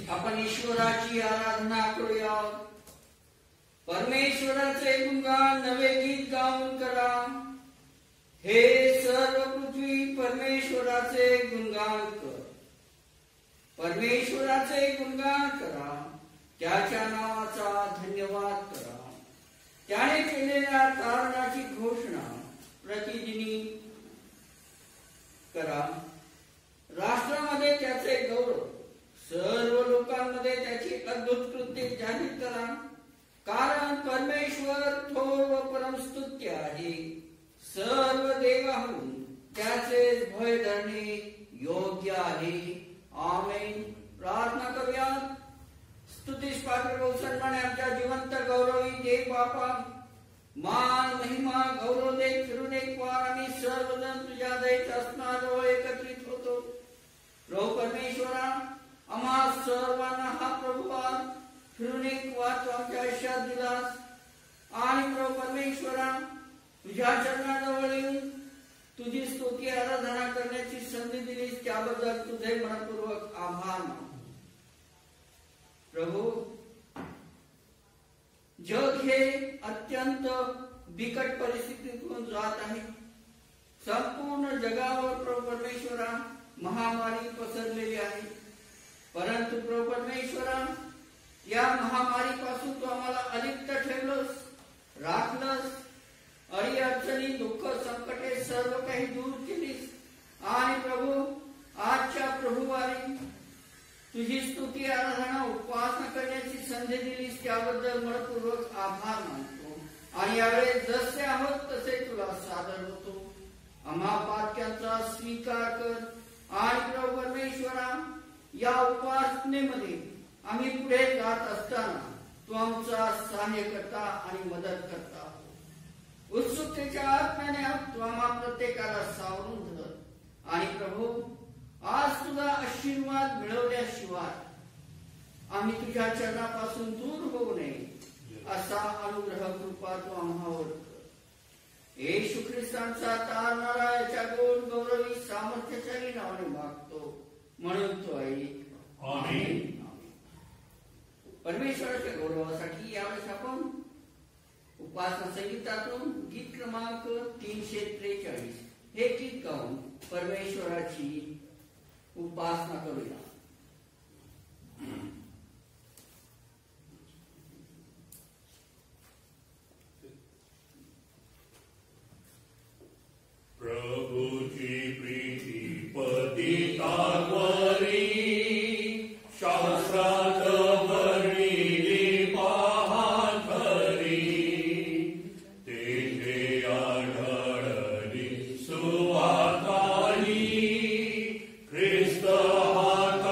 आपण ईश्वराची आराधना करूया. परमेश्वराचे गुणगान नवे गीत गाऊन करा. हे सर्व पृथ्वी परमेश्वराचे गुणगान कर. परमेश्वराचे गुणगान करा. त्याच्या नावाचा धन्यवाद करा. त्याने केलेल्या कारणाची घोषणा प्रतिदिनी करा. राष्ट्रामध्ये त्याचे गौरव, सर्व लोकांमध्ये त्याची अद्भुत कृत्ये जाहीर करा. कारण परमेश्वर थोर व परमस्तुत्य आहे. सर्व देवाहून त्याचे भय धरणे योग्य आहे. आमेन. प्रार्थना करूया. स्तुतीस पात्र सन्माने आमच्या जिवंत गौरवी देव बापा, मान महिमा गौरव दे. फिरून एक वार आम्ही सर्वजण तुझ्या दयेच्या स्नाजवळ एकत्रित होतो. प्रभू परमेश्वरा, आम्हा सर्वांना हा प्रभुवार फिरून एक वार तू आमच्या आयुष्यात दिलास. आणि प्रभू परमेश्वरा, तुझ्या चरणाजवळ येऊन तुझी स्तुती आराधना करण्याची संधी दिलीस, त्याबद्दल तुझे मनपूर्वक आभार मानतो. प्रभू, जग हे अत्यंत बिकट परिस्थितीतून जात आहे. संपूर्ण जगावर प्रभू परमेश्वरा महामारी पसरलेली आहे. परंतु प्रभू परमेश्वरा, या महामारीपासून तू आम्हाला अलिप्त ठेवलंस, राखलंस. अडी अडचणी, दुःख, संकटे सर्व काही दूर केलीस. आणि प्रभू, आजच्या प्रभुवारी तुझी स्तुती आराधना उपासना करण्याची संधी दिलीस, त्याबद्दल मनपूर्वक आभार मानतो. आणि यावेळेस जसे आहोत तसे तुला सादर होतो. आम्हा पातक्यांचा स्वीकार कर. आणि प्रभू परमेश्वरा, या उपासनेमध्ये आम्ही पुढे जात असताना तू आमचा सहाय्य करता आणि मदत करता. उत्सुकतेच्या आत्म्याने तू आम्हा प्रत्येकाला सावरून धर. आणि प्रभू, आज तुझा आशीर्वाद मिळवल्याशिवाय आम्ही तुझ्या चरणापासून दूर होऊ नये असा अनुग्रह कृपा तू आम्हावर कर. येशू ख्रिस्तांचा तारणारा याच्या गोड गौरवी सामर्थ्याच्याही नावाने मागतो, म्हणून तो ऐक. आमेन. परमेश्वराच्या गौरवासाठी यावेळेस आपण उपासना संगीतातून गीत क्रमांक 343 हे गीत गाऊन परमेश्वराची उपासना करूया. प्रभूची प्रीती पतितांवरी शास्त्रात वर्णिली पहा खरी. तेथे आढळली सुवार्ताही ख्रिस्त हा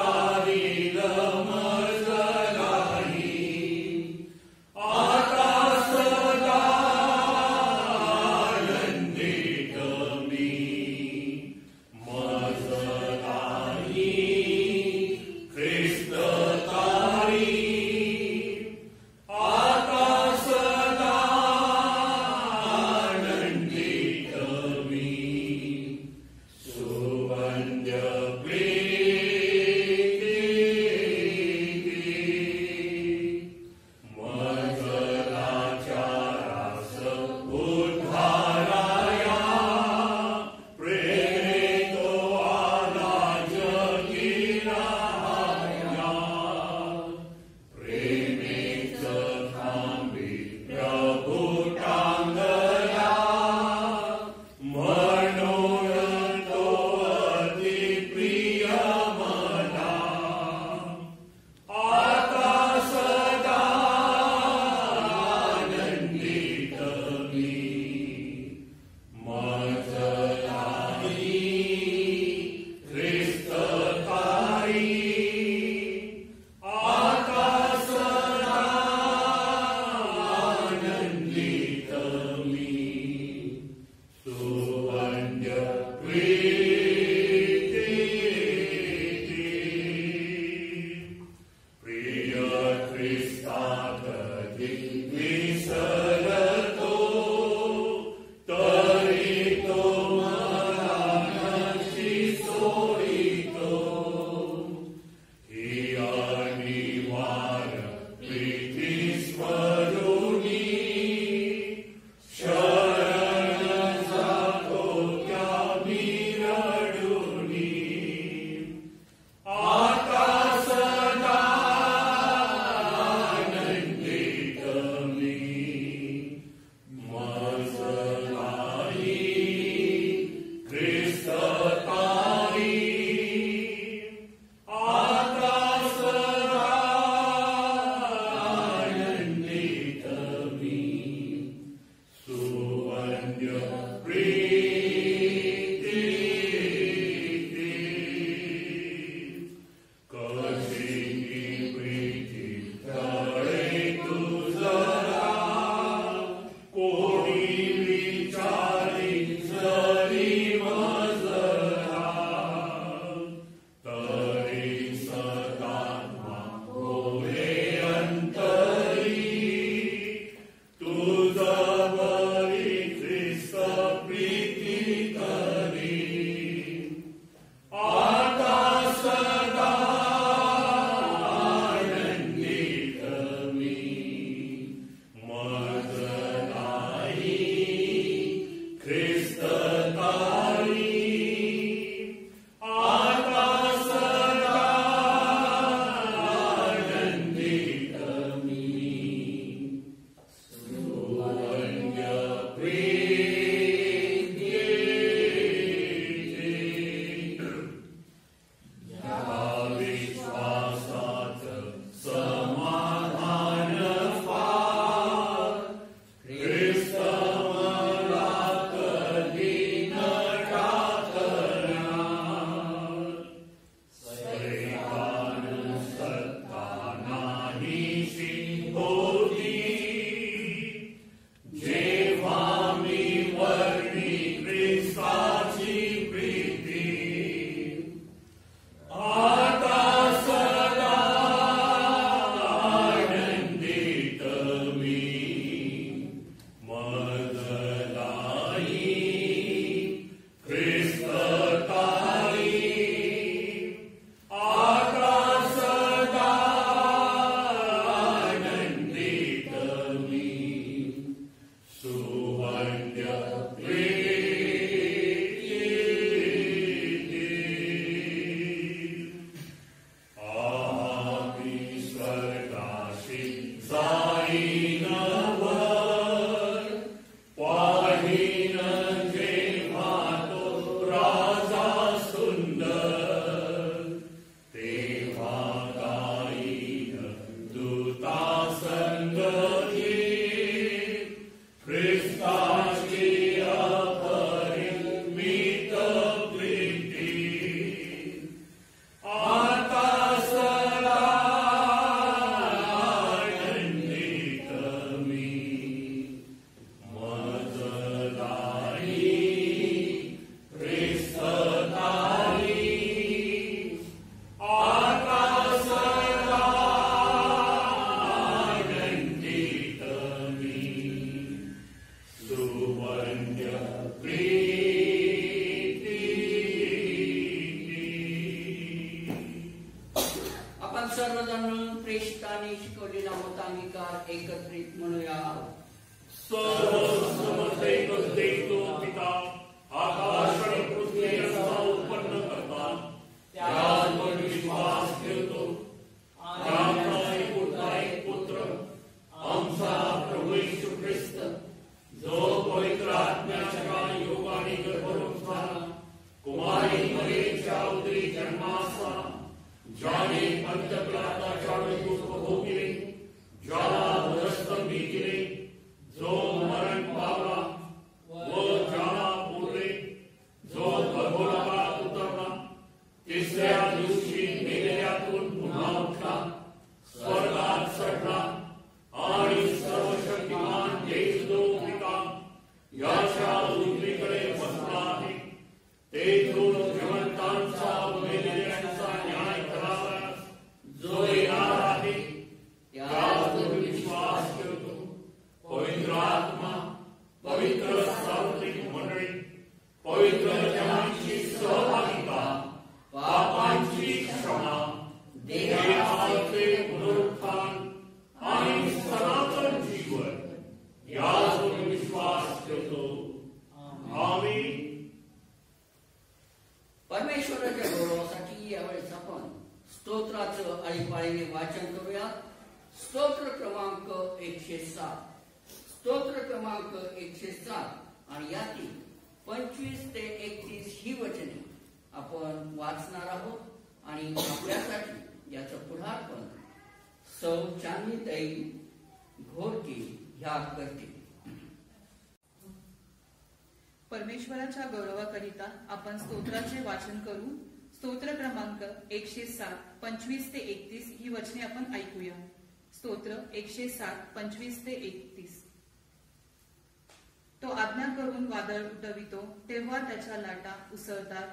आपण सर्वजण मिळून प्रेषितांनी शिकवलेला मतांगीकार एकत्रित म्हणूया. सर्वसमर्थ देतो पिता, आकाश आणि पृथ्वी यांचा उत्पन्न करता, त्यावर विश्वास ठेवतो. आमचा एक पुत्र, आमचा प्रभू येशू ख्रिस्त, जो पवित्र आत्म्याच्या योगाने गर्भरूप झाला, कुमारी मरियेच्या उदरी जन्मास आला, ज्याने पंच पिलाताच्या दुःख भोगले, ज्याला वधस्तंभी केले, जो मरण पावला व ज्याला पुरले, जो गर्भोदकात उतरला, तिसऱ्या दिवशी मेलेल्यातून पुन्हा उठला, स्वर्गात चढला आणि सर्वशक्तिमान येशू पिता याच्या उजवीकडे बसला आहे. तेथून जिवंतांचा व मेलेल्यांचा न्याय करावयास जो येणार आहे, त्यावर विश्वास ठेवतो. पवित्र आत्मा, पवित्र सार्वत्रिक मंडळी, पवित्र जनांची सहभागिता, पापांची क्षमा, देहाचे पुनरुत्थान आणि सनातन जीवन यावर विश्वास ठेवतो. आमीन. परमेश्वराच्या गौरवासाठी यावेळेस आपण स्तोत्राचं आळीपाळीने वाचन करूया. स्तोत्र क्रमांक 107. स्तोत्र क्रमांक 107 आणि यातील 25 ते 31 ही वचने आपण वाचणार आहोत आणि आपल्यासाठी याचं पुढारपण सौ चांदनीताई घोरके ह्या करतील. परमेश्वराच्या गौरवाकरिता आपण स्तोत्राचे वाचन करू. स्तोत्र क्रमांक 107 25 ते 31 ही वचने आपण ऐकूया. स्तोत्र 107 25 ते 31. तो आज्ञा करून वादळ उठवितो, तेव्हा त्याच्या लाटा उसळतात.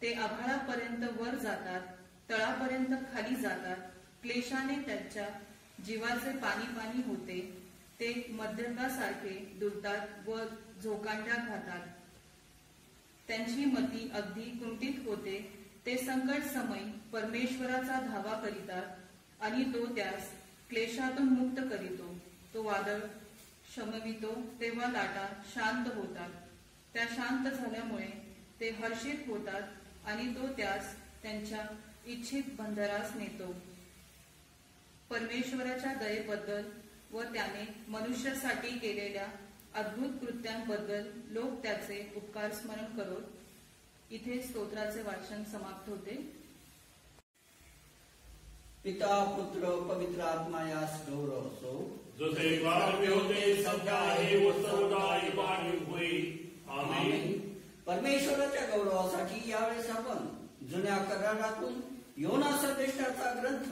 ते आभाळापर्यंत वर जातात, तळापर्यंत खाली जातात. क्लेशाने त्यांच्या जीवाचे पाणी पाणी होते. ते मध्यकासारखे डुलतात व झोकांड्या घातात. त्यांची मती अगदी कुंठित होते. ते संकट समय परमेश्वराचा धावा करीतात आणि तो त्यास क्लेशातून मुक्त करीतो. तो वादळ शमवितो, तेव्हा लाटा शांत होतात. त्या शांत झाल्यामुळे ते हर्षित होतात आणि तो त्यास त्यांच्या इच्छित बंदरास नेतो. परमेश्वराच्या दयेबद्दल व त्याने मनुष्यासाठी केलेल्या अद्भुत कृत्यांबद्दल लोक त्याचे उपकार स्मरण करोत. इथे स्तोत्राचे वाचन समाप्त होते. पिता पुत्र पवित्र आत्मा यास गौरव असो. जसे प्रारंभी होते, सध्या आहे व सर्वदा युगायुग होईल. आमीन. परमेश्वराच्या गौरवासाठी यावेळेस आपण जुन्या करारातून योना संदेशाचा ग्रंथ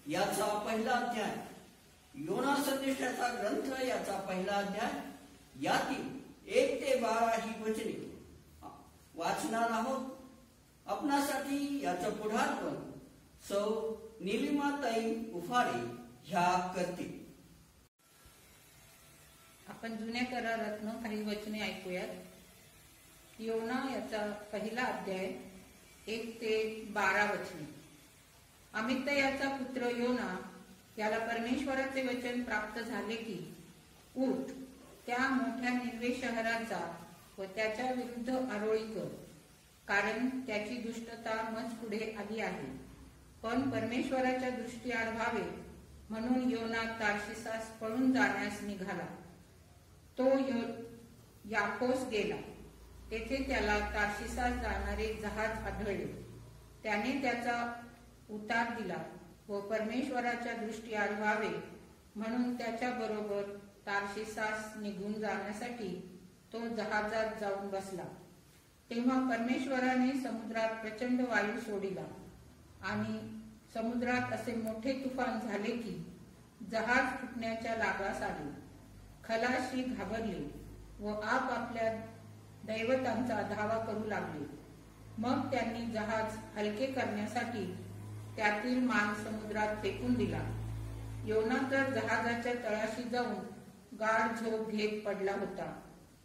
याचा पहिला अध्याय, योना संदेशाचा ग्रंथ याचा पहिला अध्याय यातील 1 ते 12 ही वचने वाचणार आहोत. आपणासाठी याचं पुढारपण सौ निलिमाताई उफाळे ह्या करतील. आपण जुन्या करारातनं काही वचने ऐकूयात. योना याचा पहिला अध्याय 1 ते 12 वचने. अमित्य याचा पुत्र योना याला परमेश्वराचे वचन प्राप्त झाले की, उठ, त्या मोठ्या निनवे शहरात जा व त्याच्या विरुद्ध आरोळी कर, कारण त्याची दुष्टता मज पुढे आली आहे. पण परमेश्वराच्या दृष्टीआड व्हावे म्हणून योना तार्शिसास पळून जाण्यास निघाला. तो याफोस गेला. तेथे त्याला तार्शिसास जाणारे जहाज आढळले. त्याने त्याचा उतार दिला व परमेश्वराच्या दृष्टीआड व्हावे म्हणून त्याच्या बरोबर तार्शिसास निघून जाण्यासाठी तो जहाजात जाऊन बसला. तेव्हा परमेश्वराने समुद्रात प्रचंड वायू सोडिला आणि समुद्रात असे मोठे तुफान झाले की जहाज फुटण्याच्या लागास आले. खलाशी घाबरले व आपापल्या दैवतांचा धावा करू लागले. मग त्यांनी जहाज हलके करण्यासाठी त्यातील माल समुद्रात फेकून दिला. योना तर जहाजाच्या तळाशी जाऊन गाढ झोप घेत पडला होता.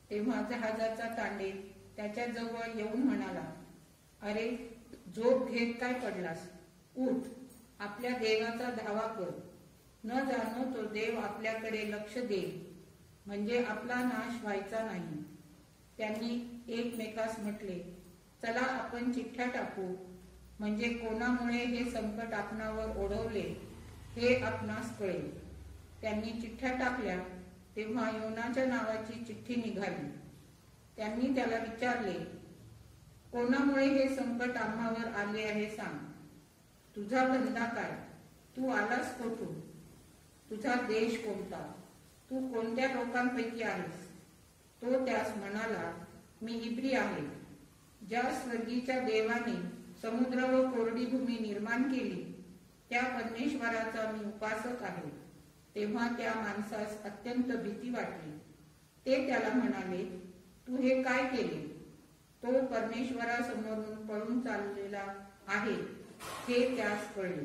तेव्हा जहाजाचा तांडे त्याच्या जवळ येऊन म्हणाला, अरे, झोप घेत काय पडलास? उठ, आपल्या देवाचा धावा कर. न जाणो तो देव आपल्याकडे लक्ष देईल, म्हणजे आपला नाश व्हायचा नाही. त्यांनी एकमेकास म्हटले, चला आपण चिठ्ठ्या टाकू, म्हणजे कोणामुळे हे संकट आपणावर ओढवले हे आपणास कळेल. त्यांनी चिठ्ठ्या टाकल्या तेव्हा योनाच्या नावाची चिठ्ठी निघाली. त्यांनी त्याला विचारले, कोणामुळे हे संकट आम्हावर आले आहे सांग. तुझा धंदा काय? तू आलास कोठून? तुझा देश कोणता? तू कोणत्या लोकांपैकी आहेस? तो त्यास म्हणाला, मी इब्री आहे. ज्या स्वर्गीच्या देवाने समुद्र व कोरडी भूमी निर्माण केली त्या परमेश्वराचा मी उपासक आहे. तेव्हा त्या माणसास अत्यंत भीती वाटली. ते त्याला म्हणाले, तू हे काय केले? तो परमेश्वरासमोरून पळून चाललेला आहे हे त्यास कळले,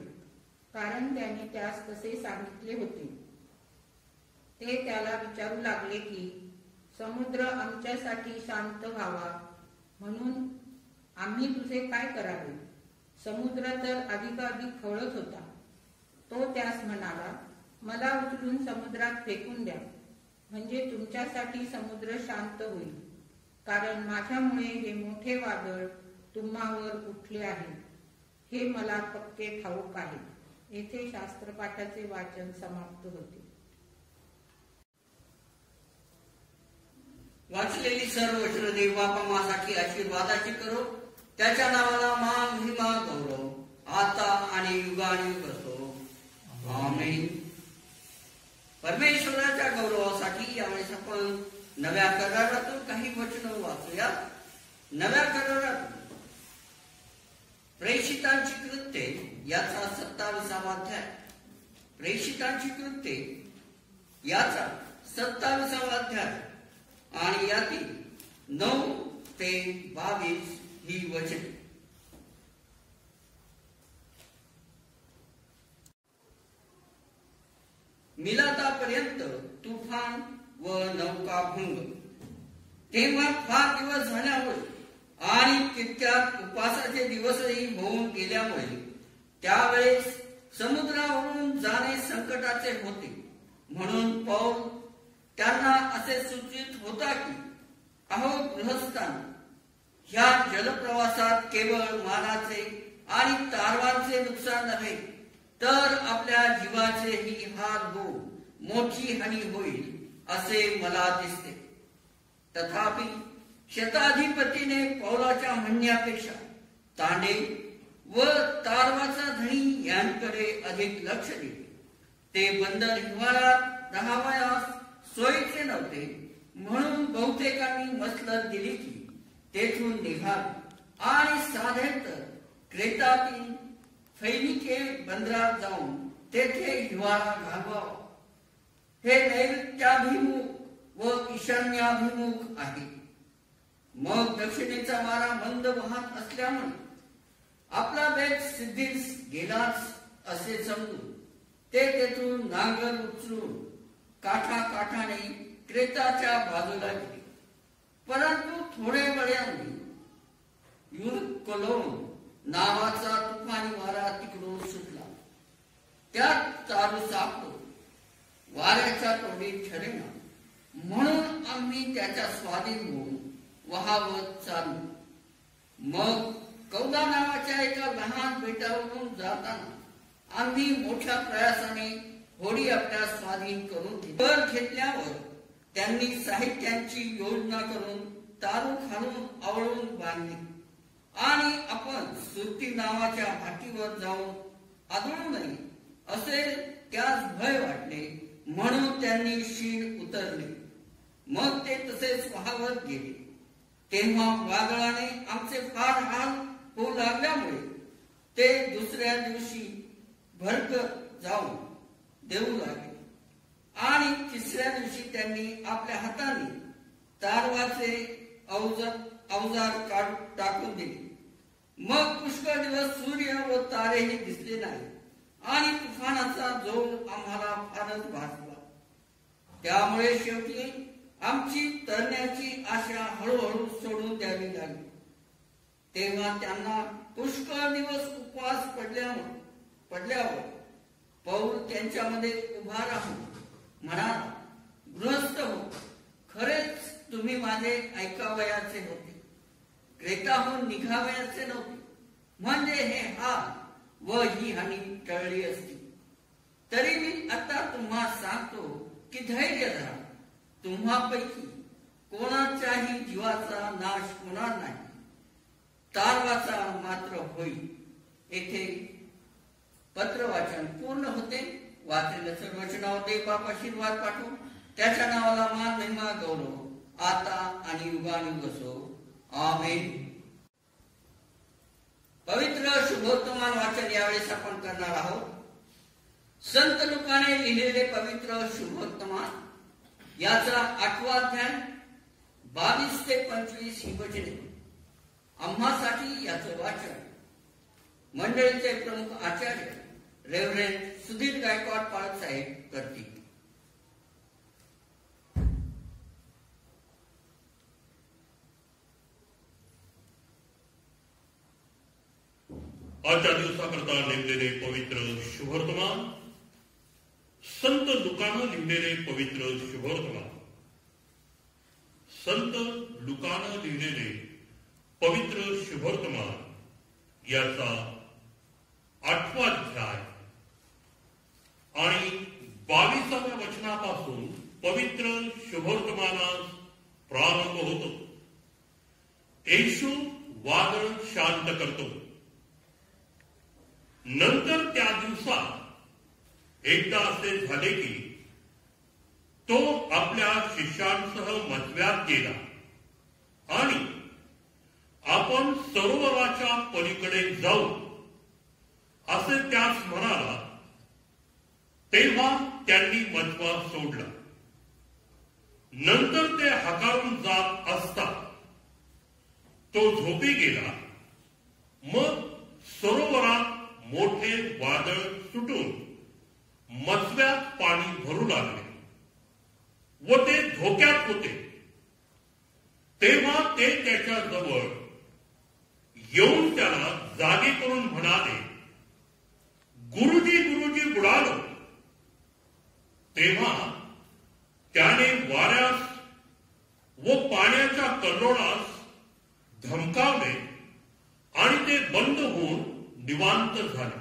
कारण त्याने त्यास तसे सांगितले होते. ते त्याला विचारू लागले की समुद्र आमच्यासाठी शांत व्हावा म्हणून आम्ही तुझे काय करावे? समुद्र तर अधिकाधिक खवळत होता. तो त्यास म्हणाला, मला उचलून समुद्रात फेकून द्या, म्हणजे तुमच्यासाठी समुद्र शांत होईल, कारण माझ्यामुळे हे मोठे वादळ तुम्हावर उठले आहे हे मला पक्के ठाऊक आहे. येथे शास्त्रपाठाचे वाचन समाप्त होते. वाचलेली सर्व वचन देव बापा माझ्यासाठी आशीर्वादाची करो. त्याच्या नावाला मान महिमा गौरव आता आणि युगायुग असो. आमेन. परमेश्वराच्या गौरवासाठी यावेळेस आपण नव्या करारातून काही वचन वाचूया. नव्या करारातून प्रेषितांची कृत्ये याचा 27वा अध्याय. प्रेषितांची कृत्ये याचा 27वा अध्याय आणि यातील 9 ते 22 ही वचन. मिलातापर्यंत तुफान व नौकाभंग. तेव्हा फार दिवस झाल्यावर आणि तितक्यात उपासाचे दिवसही होऊन गेल्यामुळे त्यावेळेस समुद्रावरून जाणे संकटाचे होते. म्हणून पौल त्यांना असे सूचित होता की अहो गृहस्थांनो, ह्या जलप्रवासात केवळ मालाचे आणि तारवांचे नुकसान नव्हे तर आपल्या जीवाचेही हार होऊन मोठी हानी होईल असे मला दिसते. तथापि शताधिपतीने पौलाच्या म्हणण्यापेक्षा तांडे व तारवाचा धणी यांकडे अधिक लक्ष दिले. ते बंदर हिवाळ्यात राहावयास सोयीचे नव्हते, म्हणून बहुतेकांनी मसलत दिली की तेथून निघाले आणि साधे तर क्रेतातील फैनिके बंदरात जाऊन तेथे हिवाळा घालवावा. हे नैऋत्याभिमुख व ईशान्याभिमुख आहे. मग दक्षिणेचा वारा मंद वाहत असल्यामुळे आपला बेत सिद्धीस गेलाच असे समजून ते तेथून नांगर उचलून काठाकाठाने क्रेताच्या बाजूला गेले. परंतु थोडे वेळाने युरकोलोन नावाचा तुफानी वारा तिकडून सुटला. त्यात चालू सापडो वाऱ्याच्या तोडीत ठरेना, म्हणून आम्ही त्याच्या स्वाधीन होऊन वहावत चालू. मग कौदा नावाच्या एका लहान बेटावरून जाताना आम्ही मोठ्या प्रयासाने होडी आपल्या स्वाधीन करून वर घेतल्यावर त्यांनी साहित्यांची योजना करून तारू खालून आवळून बांधली आणि आपण सुरती नावाच्या भाटीवर जाऊन आदळू नये असे त्यास भय वाटले, म्हणून त्यांनी शीर उतरले. मग ते तसेच वाहवत गेले. तेव्हा वादळाने आमचे फार हाल होऊ लागल्यामुळे ते दुसऱ्या दिवशी भरक जाऊन देऊ लागले आणि तिसऱ्या दिवशी त्यांनी आपल्या हाताने तारवाचे अवजार टाकून दिले. मग पुष्कळ दिवस सूर्य व तारेही दिसले नाही आणि तुफानाचा जोर आम्हाला फारच भासला. त्यामुळे शेवटी आमची तरण्याची आशा हळूहळू सोडून द्यावी लागली. तेव्हा त्यांना पुष्कळ दिवस उपवास पडल्यामुळे पडल्यावर पौल त्यांच्यामध्ये उभा राहून म्हणाला, गृहस्थ हो, खरेच तुम्ही माझे ऐकावयाचे होते, क्रेताहून निघावयाचे नव्हते, म्हणजे हे हाल व ही हानी टळली असती. तरी मी आता तुम्हा सांगतो की धैर्य धरा, तुम्हापैकी कोणाच्याही जीवाचा नाश होणार नाही, तारवाचा मात्र होईल. येथे पत्रवाचन पूर्ण होते. वाचलेल्या सर्व वचनावर देव बाप आशीर्वाद पाठवू. त्याच्या नावाला मान, महिमा, गौरव आता आणि युगानुयुग असो. आमेन. पवित्र शुभवर्तमान वाचन यावेळेस आपण करणार आहोत. संत लुकाने लिहिलेले पवित्र शुभवर्तमान याचा 8वा अध्याय 22 ते 25 ही वचने. आम्हासाठी याचं वाचन मंडळीचे प्रमुख आचार्य रेव्हरंड सुधीर गायकवाड पाळक साहेब करतील. आजच्या दिवसाकरता नेमलेले पवित्र शुभवर्तमान. संत लुकानं लिहिलेले पवित्र शुभवर्तमान. संत लुकानं लिहिलेले पवित्र शुभवर्तमान याचा 8वा अध्याय आणि 22व्या वचनापासून पवित्र शुभवर्तमानास प्रारंभ होतो. येशू वादळ शांत करतो. नंतर त्या दिवसात एकदा असे झाले की तो आपल्या शिष्यांसह मथव्यात गेला आणि आपण सरोवराच्या पलीकडे जाऊ असे त्यास म्हणाला. तेव्हा त्यांनी मथवा सोडला. नंतर ते हकारून जात असता तो झोपी गेला. मग सरोवरात मोठे वादळ सुटून मथव्यात पाणी भरू लागले व ते धोक्यात होते. तेव्हा ते त्याच्या जवळ येऊन त्याला जागे करून म्हणाले, गुरुजी गुरुजी बुडालो. तेव्हा त्याने वाऱ्यास व पाण्याच्या कल्लोळास धमकावले आणि ते बंद होऊन निवांत झाले.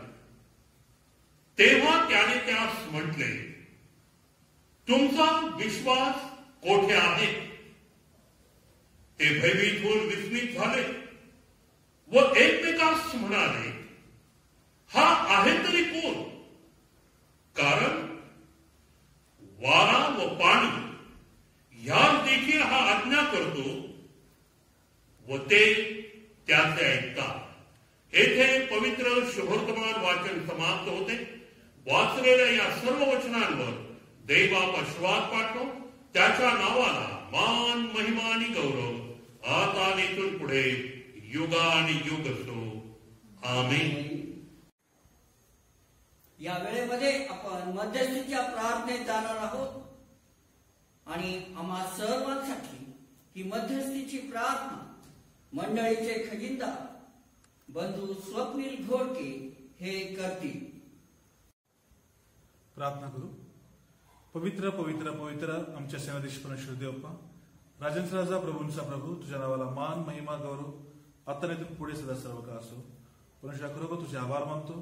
तेव्हा त्याने त्यास म्हटले, तुमचा विश्वास कोठे आहे? ते भयभीत होऊन विस्मित झाले व एकमेकास म्हणाले, हा आहे तरी कोण? कारण वारा व पाणी ह्यास देखील हा आज्ञा करतो व ते त्याचे ऐकतात. येथे पवित्र शुभवर्तमान वाचन समाप्त होते. वाचलेल्या या सर्व वचनांवर देवबाप आशीर्वाद पाठव. त्याच्या नावाला मान, महिमा आणि गौरव आता आणि इथून पुढे युगानुयुग असो. आमेन. या वेळेमध्ये आपण मध्यस्थीच्या प्रार्थनेत जाणार आहोत आणि आम्हा सर्वांसाठी ही मध्यस्थीची प्रार्थना मंडळीचे खजिनदार बंधू स्वप्नील घोडके हे करतील. प्रार्थना करू. पवित्र पवित्र पवित्र आमच्या सेनाधीश परमेश्वर देवप्पा, राजन राजा प्रभूंचा प्रभू, तुझ्या नावाला मान, महिमा, गौरव आता नाही पुढे सदा सर्व का असो. परमेश्वर खरोखर तुझे आभार मानतो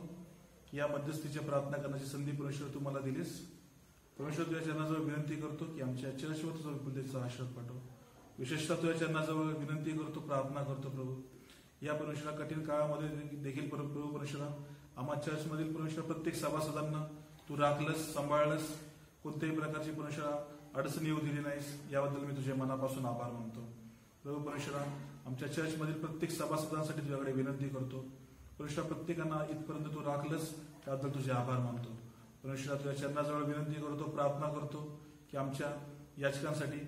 की या मध्यस्थीची प्रार्थना करण्याची संधी परमेश्वर तू मला दिलीस. परमेश्वर तुझ्या चरणाजवळ विनंती करतो की आमच्या चर्चवर तुझा विपुलतेचा आशीर्वाद पाठव. विशेषतः तुझ्या चरणाजवळ विनंती करतो, प्रार्थना करतो प्रभू, या परमेश्वरा कठीण काळामध्ये देखील प्रभू परमेश्वरा आम्हा चर्चमधील परमेश्वर प्रत्येक सभासदांना तू राखलंस, सांभाळलंस, कोणत्याही प्रकारची परमेश्वरा अडचण येऊ दिली नाहीस. याबद्दल मी तुझ्या मनापासून आभार मानतो. प्रभू परमेश्वरा आमच्या चर्चमधील प्रत्येक सभासदांसाठी तुझ्याकडे विनंती करतो. परमेश्वरा प्रत्येकांना इथपर्यंत तू राखलंस, त्याबद्दल तुझे आभार मानतो. परमेश्वरा तुझ्या चरणाजवळ विनंती करतो, प्रार्थना करतो की आमच्या याचकांसाठी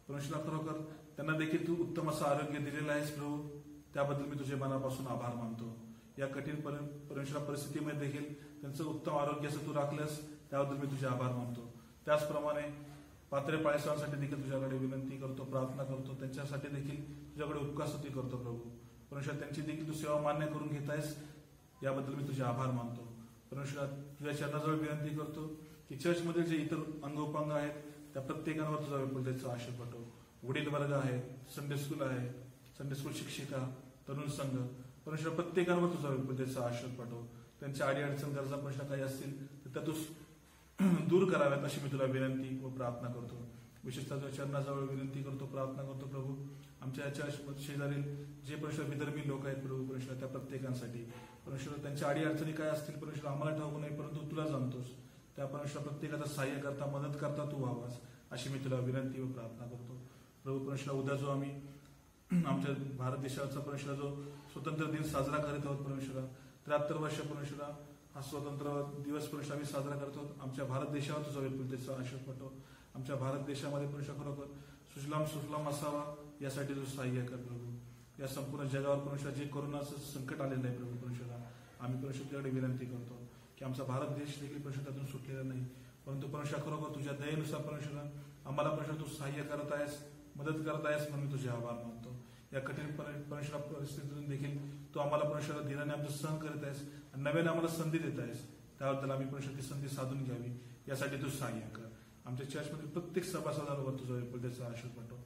परमेश्वरा खरोखर त्यांना देखील तू उत्तम असं आरोग्य दिलेलं आहेस प्रभू, त्याबद्दल मी तुझे मनापासून आभार मानतो. या कठीण परमेश्वरा परिस्थितीमध्ये देखील त्यांचं उत्तम आरोग्याचं तू राखलंस, त्याबद्दल मी तुझे आभार मानतो. त्याचप्रमाणे पात्रे पाळीसांसाठी देखील तुझ्याकडे विनंती करतो, प्रार्थना करतो, त्यांच्यासाठी देखील तुझ्याकडे उपकार स्तुती करतो प्रभू. परमेश्वर त्यांची देखील तू सेवा मान्य करून घेत आहेस, याबद्दल मी तुझे आभार मानतो. परमेश्वरा, तुझ्या चरणाजवळ विनंती करतो की चर्चमधील जे इतर अंगोपांग आहेत त्या प्रत्येकांवर तुझा विपुलतेचा आशीर्वाद पाठव. वडील वर्ग आहे, संडे स्कूल आहे, संडे स्कूल शिक्षिका, तरुण संघ, परमेश्वर प्रत्येकांवर तुझा विपुलतेचा आशीर्वाद पाठव. त्यांच्या अडीअडचण गरजा प्रश्न काही असतील तर त्या तू दूर कराव्यात अशी मी तुला विनंती व प्रार्थना करतो. विशेषतः तुझ्या चरणाजवळ विनंती करतो, प्रार्थना करतो प्रभू, आमच्या याच्या शेजारील जे परमेश्वर विदर्भी लोक आहेत प्रभू परमेश्वर, त्या प्रत्येकांसाठी परमेश्वर त्यांच्या अडीअडचणी काय असतील परमेश्वर आम्हाला ठाऊक नाही, परंतु तुला जाणतोस. त्या परमेश्वर प्रत्येकाचा सहाय्य करता, मदत करता तू व्हावास अशी मी तुला विनंती व प्रार्थना करतो. प्रभू परमेश्वर, उद्या जो आम्ही आमच्या भारत देशाचा परमेश्वर जो स्वतंत्र दिन साजरा करीत आहोत परमेश्वरा, 73 वर्ष परमेश्वरा हा स्वतंत्र दिवस परमेश्वर आम्ही साजरा करतो. आमच्या भारत देशावर तुझा विपुलतेचा आशीर्वाद पाठव. आमच्या भारत देशामध्ये परमेश्वर खरोखर सुजलाम सुफलाम असावा यासाठी तू सहाय्य कर प्रभू. या संपूर्ण जगावर परमेश्वर जे कोरोनाचं संकट आलेलं आहे प्रभू परमेश्वरा, आम्ही परमेश्वर तुझ्याकडे विनंती करतो की आमचा भारत देश देखील परमेश्वर त्यातून सुटलेला नाही, परंतु परमेश्वर खरोखर तुझ्या दयेनुसार परमेश्वरा आम्हाला परमेश्वर तू सहाय्य करत आहेस, मदत करत आहेस म्हणून मी तुझे आभार मानतो. या कठीण परमेश्वर परिस्थितीतून देखील तू आम्हाला परमेश्वर धीराने आमचं सहन करीत आहेस आणि नव्याने आम्हाला संधी देत आहेस. त्याबद्दल आम्ही परमेश्वर ती संधी साधून घ्यावी यासाठी तू सहाय्य कर. आमच्या चर्चमधील प्रत्येक सभासदांवर तुझा विपुलतेचा आशीर्वाद पाठव.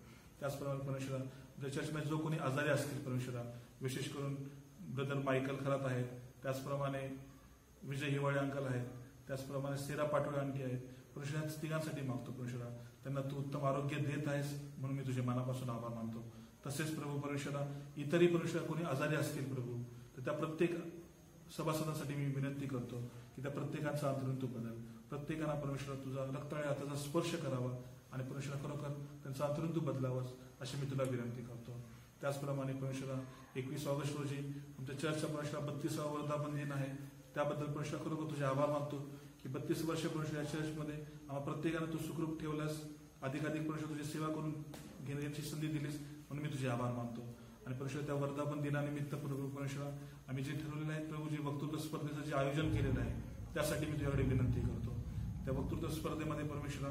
त्याचप्रमाणे परमेश्वरा आमच्या चर्चमध्ये जो कोणी आजारी असतील परमेश्वरा, विशेष करून ब्रदर मायकल खरात आहेत, त्याचप्रमाणे विजय हिवाळे अंकल आहेत, त्याचप्रमाणे सेरा पाटोळे आंटी आहेत, परमेश्वर तिघांसाठी मागतो परमेश्वरा, त्यांना तू उत्तम आरोग्य देत आहेस म्हणून मी तुझे मनापासून आभार मानतो. तसेच प्रभू परमेश्वरा इतरही परमेश्वर कोणी आजारी असतील प्रभू तर त्या प्रत्येक सभासदांसाठी मी विनंती करतो की त्या प्रत्येकांचा अंतरून तू बदल. प्रत्येकांना परमेश्वर तुझा रक्ताळ्या हाताचा स्पर्श करावा आणि परमेश्वर खरोखर त्यांचा अंतरून तू बदलावास अशी मी तुला विनंती करतो. त्याचप्रमाणे परमेश्वरा 21 ऑगस्ट रोजी आमच्या चर्चचा परमेश्वर 32वा वर्धापन दिन आहे. त्याबद्दल परमेश्वर खरोखर तुझे आभार मानतो की 32 वर्ष परमेश्वर या चर्चमध्ये आम्हा प्रत्येकानं तू सुखरूप ठेवल्यास, अधिकाधिक परमेश्वर तुझी सेवा करून घेण्याची संधी दिलीस म्हणून मी तुझे आभार मानतो. आणि परमेश्वर त्या वर्धापन दिनानिमित्त प्रभू परमेश्वर आम्ही जे ठरवलेलं आहे प्रभू, जे वक्तृत्व स्पर्धेचं जे आयोजन केलेलं आहे त्यासाठी मी तुझ्याकडे विनंती करतो. त्या वक्तृत्व स्पर्धेमध्ये परमेश्वर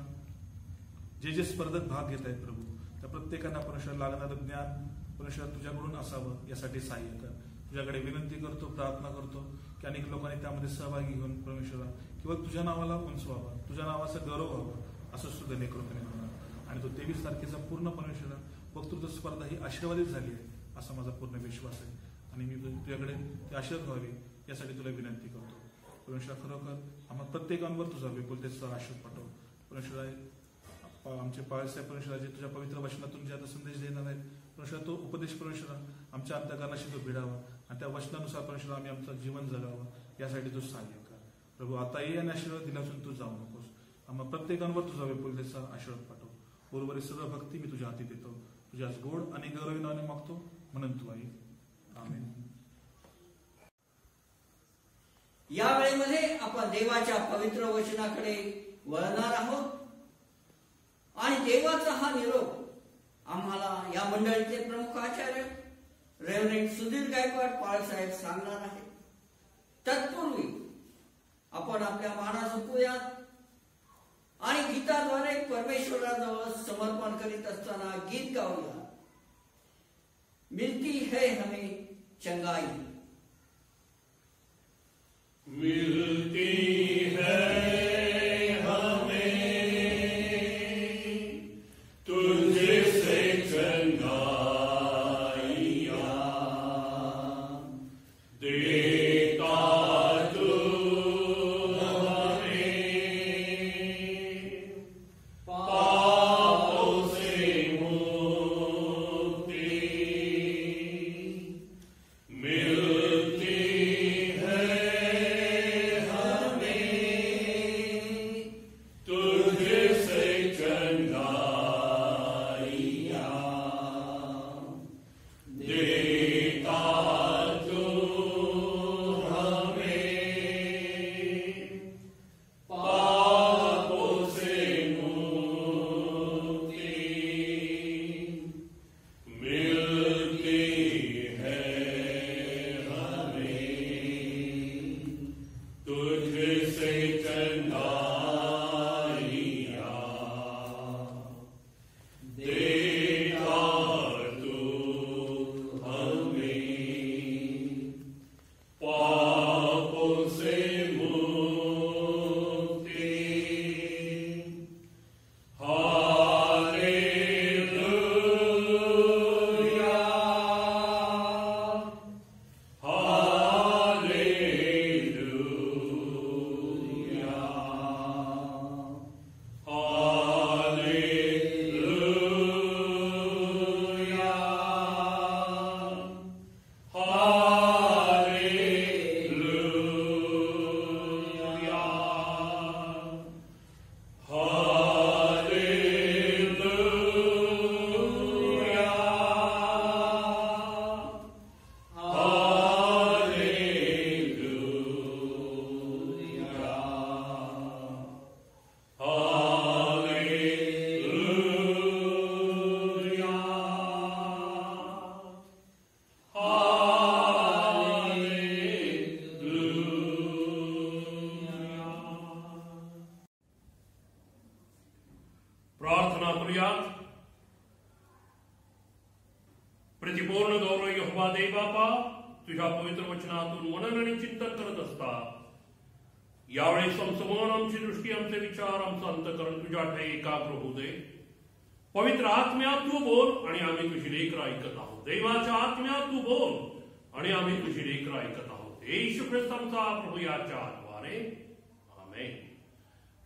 जे जे स्पर्धेत भाग घेत आहेत प्रभू त्या प्रत्येकांना परमेश्वर लागणारं ज्ञान परमेश्वर तुझ्याकडून असावं यासाठी सहाय्य कर. तुझ्याकडे विनंती करतो, प्रार्थना करतो की अनेक लोकांनी त्यामध्ये सहभागी घेऊन परमेश्वरा किंवा तुझ्या नावाला उंच व्हावा, तुझ्या नावाचा गौरव व्हावा असं सुद्धा कृपेने होणार. आणि तो 23 तारखेचा पूर्ण परमेश्वरा वक्तृत्व स्पर्धा ही आशीर्वादित झाली आहे असा माझा पूर्ण विश्वास आहे आणि मी तुझ्याकडे ते आशीर्वाद व्हावे यासाठी तुला विनंती करतो. परमेश्वर खरोखर आम्हा प्रत्येकांवर तुझा विपुलतेचा आशीर्वाद पाठव. परमेश्वरा आमचे पाळसाहेब परमेश्वरा जे तुझ्या पवित्र वचनातून जे आता संदेश देणार आहेत परमेश्वर, तो उपदेश परमेश्वरा आमच्या अंतःकरणाशी तो भिडावा आणि त्या वचनानुसार परमेश्वर आम्ही आमचं जीवन जगावं यासाठी तू सहाय्य कर. प्रभू आताही आणि आशीर्वाद दिल्यापासून तू जाऊ नकोस. आम्हा प्रत्येकांवर तुझा विपुलतेचा आशीर्वाद पाठव. उर्वरित सर्व भक्ती मी तुझ्या हाती देतो. तुझ्या गोड आणि गौरवी नावाने मागतो म्हणून तू आई. आमेन. या वेळेमध्ये आपण देवाच्या पवित्र वचनाकडे वळणार आहोत आणि देवाचा हा निरोप आम्हाला या मंडळीचे प्रमुख आचार्य रेव्हरंड सुधीर गायकवाड पाळसाहेब सांगणार आहेत. तत्पूर्वी आपण आपल्या माना झोपूयात आणि गीताद्वारे परमेश्वराजवळ समर्पण करीत असताना गीत गाऊया. मिलती है हमें चंगाई. मिलती है तुझसे चंगाइयाँ देता तू हमें पापों से मुक्ति मिलती है प्रतिपूर्ण गौरव यहोवा देव बापा, तुझ्या पवित्र वचनातून मनन आणि चिंतन करत असता यावेळी समसमोर आमची दृष्टी, आमचे विचार, आमचं अंतकरण तुझ्या ठाई एकाग्र होऊ दे. पवित्र आत्म्यात तू बोल आणि आम्ही तुझी लेकरं ऐकत आहोत. देवाच्या आत्म्यात तू बोल आणि आम्ही तुझी लेकरं ऐकत आहोत. येशू ख्रिस्तांचा प्रभू याच्या द्वारे आमेन.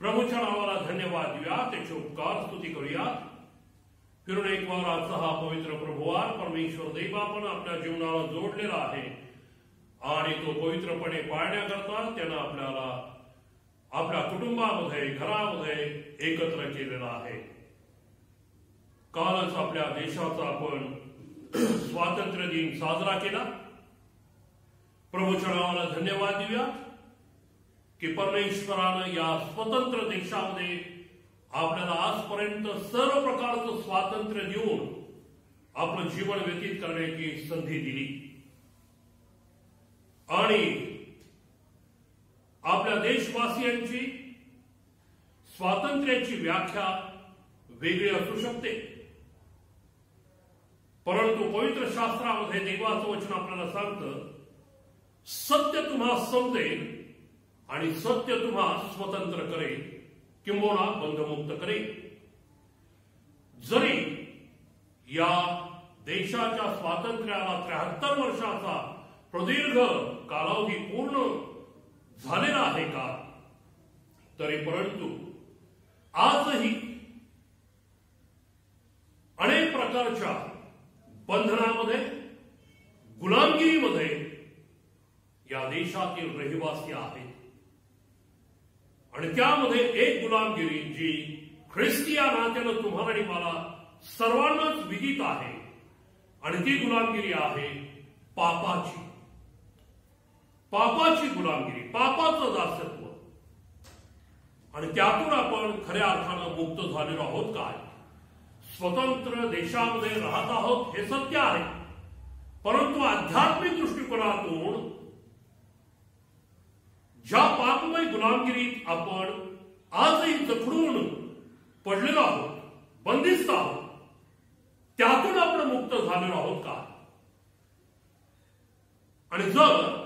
प्रभूच्या नावाला धन्यवाद देऊया, त्याचे उपकार स्तुती करूया. फिरून एक वार आजचा हा पवित्र प्रभुवार परमेश्वर देव आपण आपल्या जीवनाला जोडलेला आहे आणि तो पवित्रपणे पाळण्याकरता त्यानं आपल्याला आपल्या कुटुंबामध्ये, घरामध्ये एकत्र केलेला आहे. कालच आपल्या देशाचा आपण स्वातंत्र्य दिन साजरा केला. प्रभूच्या नावाला धन्यवाद देऊया की परमेश्वरानं या स्वतंत्र देशामध्ये आपल्याला आजपर्यंत सर्व प्रकारचं स्वातंत्र्य देऊन आपलं जीवन व्यतीत करण्याची संधी दिली आणि आपल्या देशवासियांची स्वातंत्र्याची व्याख्या वेगळी असू शकते, परंतु पवित्र शास्त्रामध्ये देवाचं वचन आपल्याला सांगतं, सत्य तुम्हा समजेल आणि सत्य तुम्हा स्वतंत्र करेल, किंबहुना बंधमुक्त करेल. जरी या देशाच्या स्वातंत्र्याला 73 वर्षाचा प्रदीर्घ कालावधी पूर्ण झालेला आहे का, तरी परंतु आजही अनेक प्रकारच्या बंधनामध्ये, गुलामगिरीमध्ये या देशातील रहिवासी आहेत आणि त्यामध्ये एक गुलामगिरी जी ख्रिस्ती या नात्यानं तुम्हाला आणि मला सर्वांनाच विदित आहे आणि ती गुलामगिरी आहे पापाची. पापाची गुलामगिरी, पापाचं दासत्व. आणि त्यातून आपण खऱ्या अर्थानं मुक्त झालेलो आहोत काय? स्वतंत्र देशामध्ये राहत आहोत हे सत्य आहे, परंतु आध्यात्मिक दृष्टिकोनातून ज्या पापमय गुलामगिरीत आपण आजही जखडून पडलेलो आहोत, बंदिस्त आहोत, त्यातून आपण मुक्त झालेलो आहोत का? आणि जर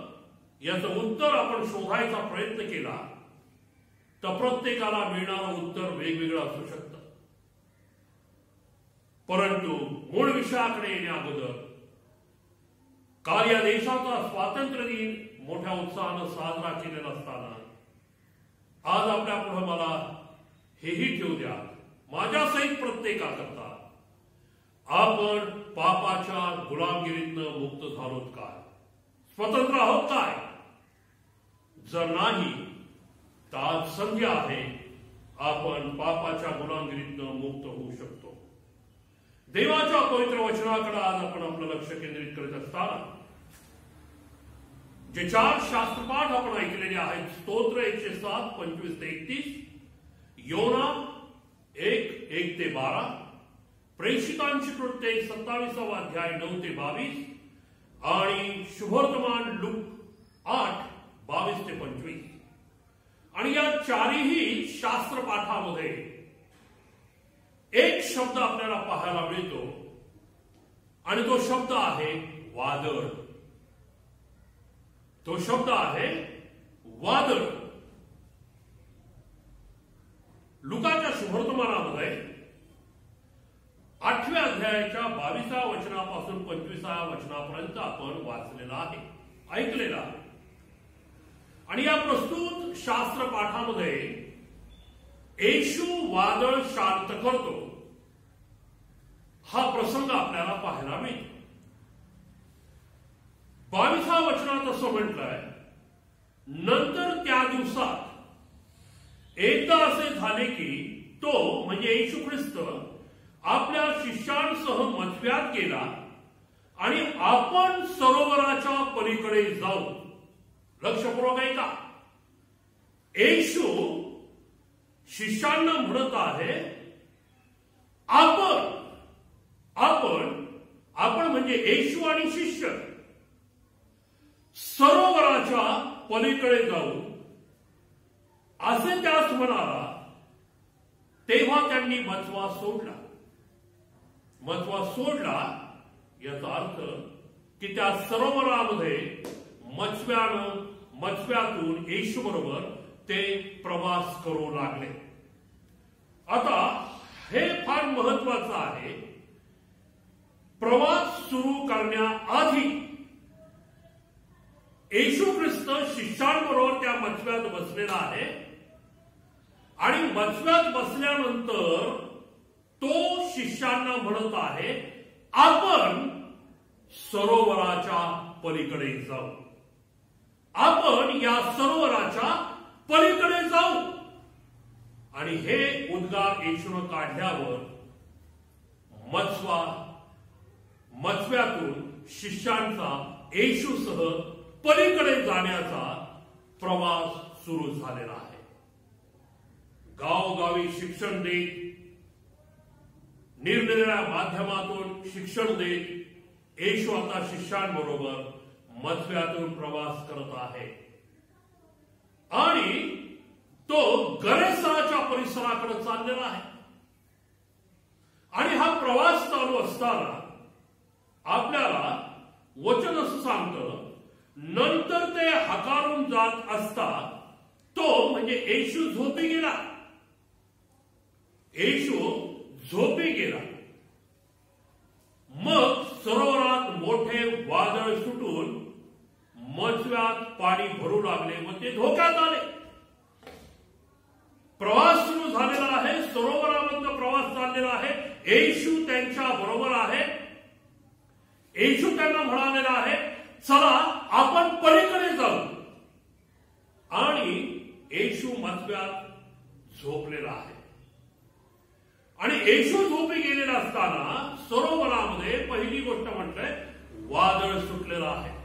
याचं उत्तर आपण शोधायचा प्रयत्न केला तर प्रत्येकाला मिळणारं उत्तर वेगवेगळं असू शकतं. परंतु मूळ विषयाकडे येण्याअगोदर काल या देशाचा स्वातंत्र्य दिन मोठ्या उत्साहानं साजरा केलेला असताना आज आपल्या पुढे मला हेही ठेवू द्या, माझ्या सहित प्रत्येकाकरता आपण पापाच्या गुलामगिरीतनं मुक्त झालोत काय? स्वतंत्र आहोत काय? जर नाही तर आज संधी आहे, आपण पापाच्या गुलामगिरीतनं मुक्त होऊ शकतो. देवाच्या पवित्र वचनाकडे आज आपण आपलं लक्ष केंद्रित करत असताना जे 4 शास्त्रपाठ आपण ऐकलेले आहेत, स्तोत्र 107, 25 ते 31, योना 1, 1 ते 12, प्रेषितांची कृत्ये 27वा अध्याय 9 ते 22 आणि शुभवर्तमान लूक 8, 22 ते 25. आणि या चारही शास्त्रपाठामध्ये एक शब्द आपल्याला पाहायला मिळतो आणि तो शब्द आहे वादळ. तो शब्द आहे वादळ. लुकाच्या शुभवर्तमानामध्ये 8व्या अध्यायाच्या 22व्या वचनापासून 25व्या वचनापर्यंत आपण वाचलेला आहे, ऐकलेला आहे. आणि या प्रस्तुत शास्त्र पाठामध्ये येशू वादळ शांत करतो हा प्रसंग आपल्याला पाहायला मिळतो. 22व्या वचनात असं म्हटलंय, नंतर त्या दिवसात एकदा असे झाले की तो म्हणजे येशू ख्रिस्त आपल्या शिष्यांसह मथव्यात गेला आणि आपण सरोवराच्या पलीकडे जाऊ. लक्षपूर्वक ऐका, येशू शिष्यांना म्हणत आहे आपण म्हणजे येशू आणि शिष्य सरोवराच्या पलीकडे जाऊ असे त्यास म्हणाला. तेव्हा त्यांनी मथवा सोडला. याचा अर्थ की त्या सरोवरामध्ये मचव्यातून येशू बरोबर ते प्रवास करू लागले. आता हे फार महत्वाचं आहे. प्रवास सुरू करण्याआधी येशू ख्रिस्त शिष्यांबरोबर त्या मचव्यात बसलेला आहे आणि मचव्यात बसल्यानंतर तो शिष्यांना म्हणत आहे, आपण सरोवराच्या पलीकडे जाऊ. आपण या सरोवराच्या पलीकडे जाऊ. आणि हे उद्गार येशूने काढल्यावर मचव्यातून शिष्यांचा येशूसह पलीकडे जाण्याचा प्रवास सुरू झालेला आहे. गावोगावी शिक्षण देत, निरनिराळ्या माध्यमातून शिक्षण देत येशू आता शिष्यांबरोबर मचव्यातून प्रवास करत आहे. आणि तो गरेसाच्या परिसराकडे चाललेला आहे. आणि हा प्रवास चालू असताना आपल्याला वचन असं सांगतं, नंतर ते हकारून जात असता तो म्हणजे येशू झोपी गेला. येशू झोपी गेला. मग सरोवरात मोठे वादळ सुटून मचव्यात पाणी भरू लागले व ते धोक्यात आले. प्रवास सुरू झालेला आहे. सरोवरामधून प्रवास चाललेला आहे. येशू त्यांच्या बरोबर आहे. येशू त्यांना म्हणालेला आहे, चला आपण पलीकडे जाऊ. आणि येशू मचव्यात झोपलेला आहे. आणि येशू झोपी गेलेला असताना सरोवरामध्ये पहिली गोष्ट म्हटलंय, वादळ सुटलेलं आहे.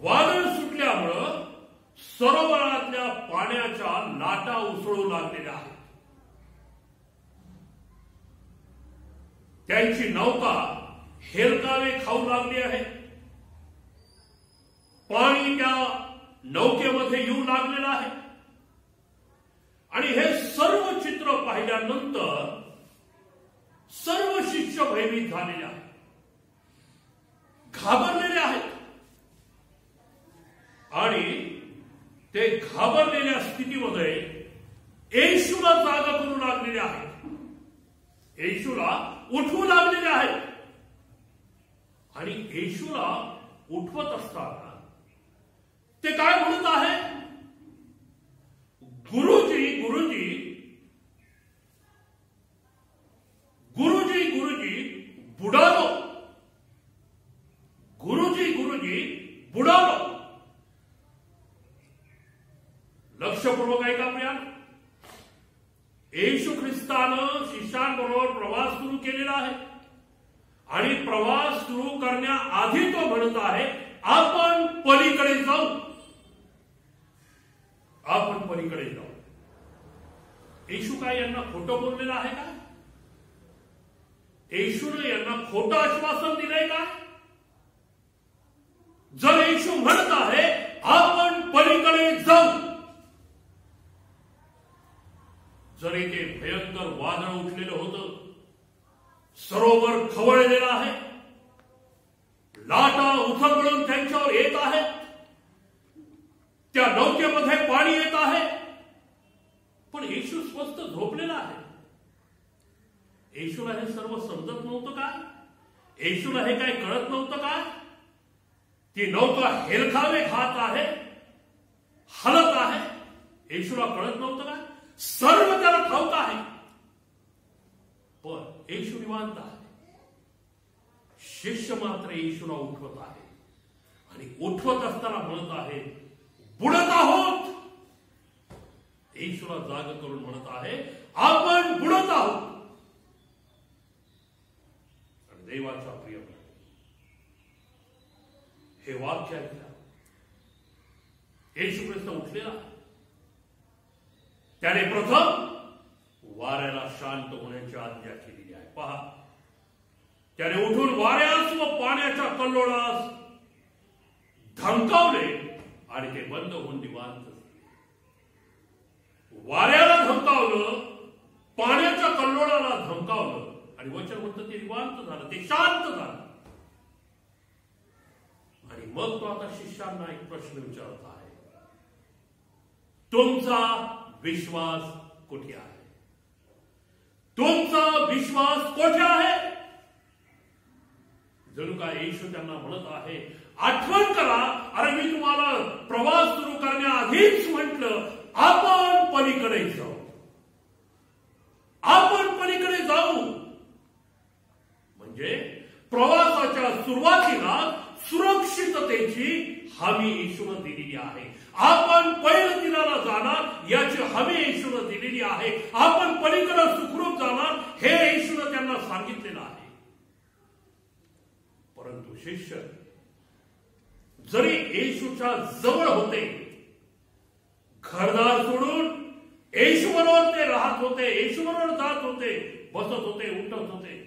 वादळ सुटल्यामुळं सरोवरातल्या पाण्याच्या लाटा उसळू लागलेल्या आहेत. त्यांची नौका हेलकावे खाऊ लागली आहे. पाणी त्या नौकेमध्ये येऊ लागलेलं आहे. आणि हे सर्व चित्र पाहिल्यानंतर सर्व शिष्य भयभीत झालेले आहेत, घाबरलेले आहेत. आणि ते घाबरलेल्या स्थितीमध्ये येशूला जागा करू लागलेले आहेत. येशूला उठवू लागलेले आहेत. आणि येशूला उठवत असताना ते काय म्हणत आहे, गुरुजी गुरुजी गुरुजी गुरुजी बुडा लो. गुरुजी गुरुजी बुडा लो. लक्षपूर्वक ऐका प्रिया. येशू ख्रिस्तानं शिष्यांबरोबर प्रवास सुरू केलेला आहे. आणि प्रवास सुरू करण्याआधी तो म्हणत आहे, आपण पलीकडे जाऊ. आपण पलीकडे जाऊ. येशू काय यांना खोटं बोललेलं आहे का? येशूने यांना खोटं आश्वासन दिलंय का? जर येशू म्हणत आहे आपण पलीकडे जाऊ, जर इथे भयंकर वादळ उठलेलं होतं, सरोवर खवळलेलं आहे, लाटा उथंबळून त्यांच्यावर येत आहेत, त्या नौकेमध्ये पाणी येत आहे, पण येशू स्वस्थ झोपलेला आहे. येशूला हे सर्व समजत नव्हतं का? येशूला हे काय कळत नव्हतं का? ती नौका हेलकावे खात आहे, हलत आहे. येशूला कळत नव्हतं का? सर्व त्याला ठाऊक आहे. पण येशू निवांत आहे. शिष्य मात्र येशूला उठवत आहे. आणि उठवत असताना म्हणत आहे, बुडत आहोत. येशूला जाग करून म्हणत आहे, आपण बुडत आहोत. आणि देवाच्या प्रिय हे वाक्य ऐकलं. येशू ख्रिस्त उठलेला. त्याने प्रथम वाऱ्याला शांत होण्याची आज्ञा केलेली आहे. पहा, त्याने उठून वाऱ्यास व पाण्याच्या कल्लोळास धमकावले आणि ते बंद होऊन निवांत झाले. वाऱ्याला धमकावलं, पाण्याच्या कल्लोळाला धमकावलं आणि वचन म्हणतं ते निवांत झालं, ते शांत झालं. आणि मग तो आता शिष्यांना एक प्रश्न विचारत आहे, तुमचा विश्वास कुठे आहे? तुमचा विश्वास कुठे आहे? जणू काय येशू त्यांना म्हणत आहे, आठवण करा, अरे मी तुम्हाला प्रवास सुरू करण्याआधीच म्हटलं आपण पलीकडे जाऊ, आपण पलीकडे जाऊ. म्हणजे प्रवासाच्या सुरुवातीला सुरक्षिततेची हमी येशूने दिलेली आहे. आपण पैलतीराला जाणार याची हमी येशूने दिलेली आहे. आपण पलीकडे सुखरूप जाणार हे येशूने त्यांना सांगितलेलं आहे. परंतु शिष्य जरी येशूच्या जवळ होते, घरदार सोडून येशू बरोबर ते राहत होते, येशू बरोबर जात होते, बसत होते, उठत होते,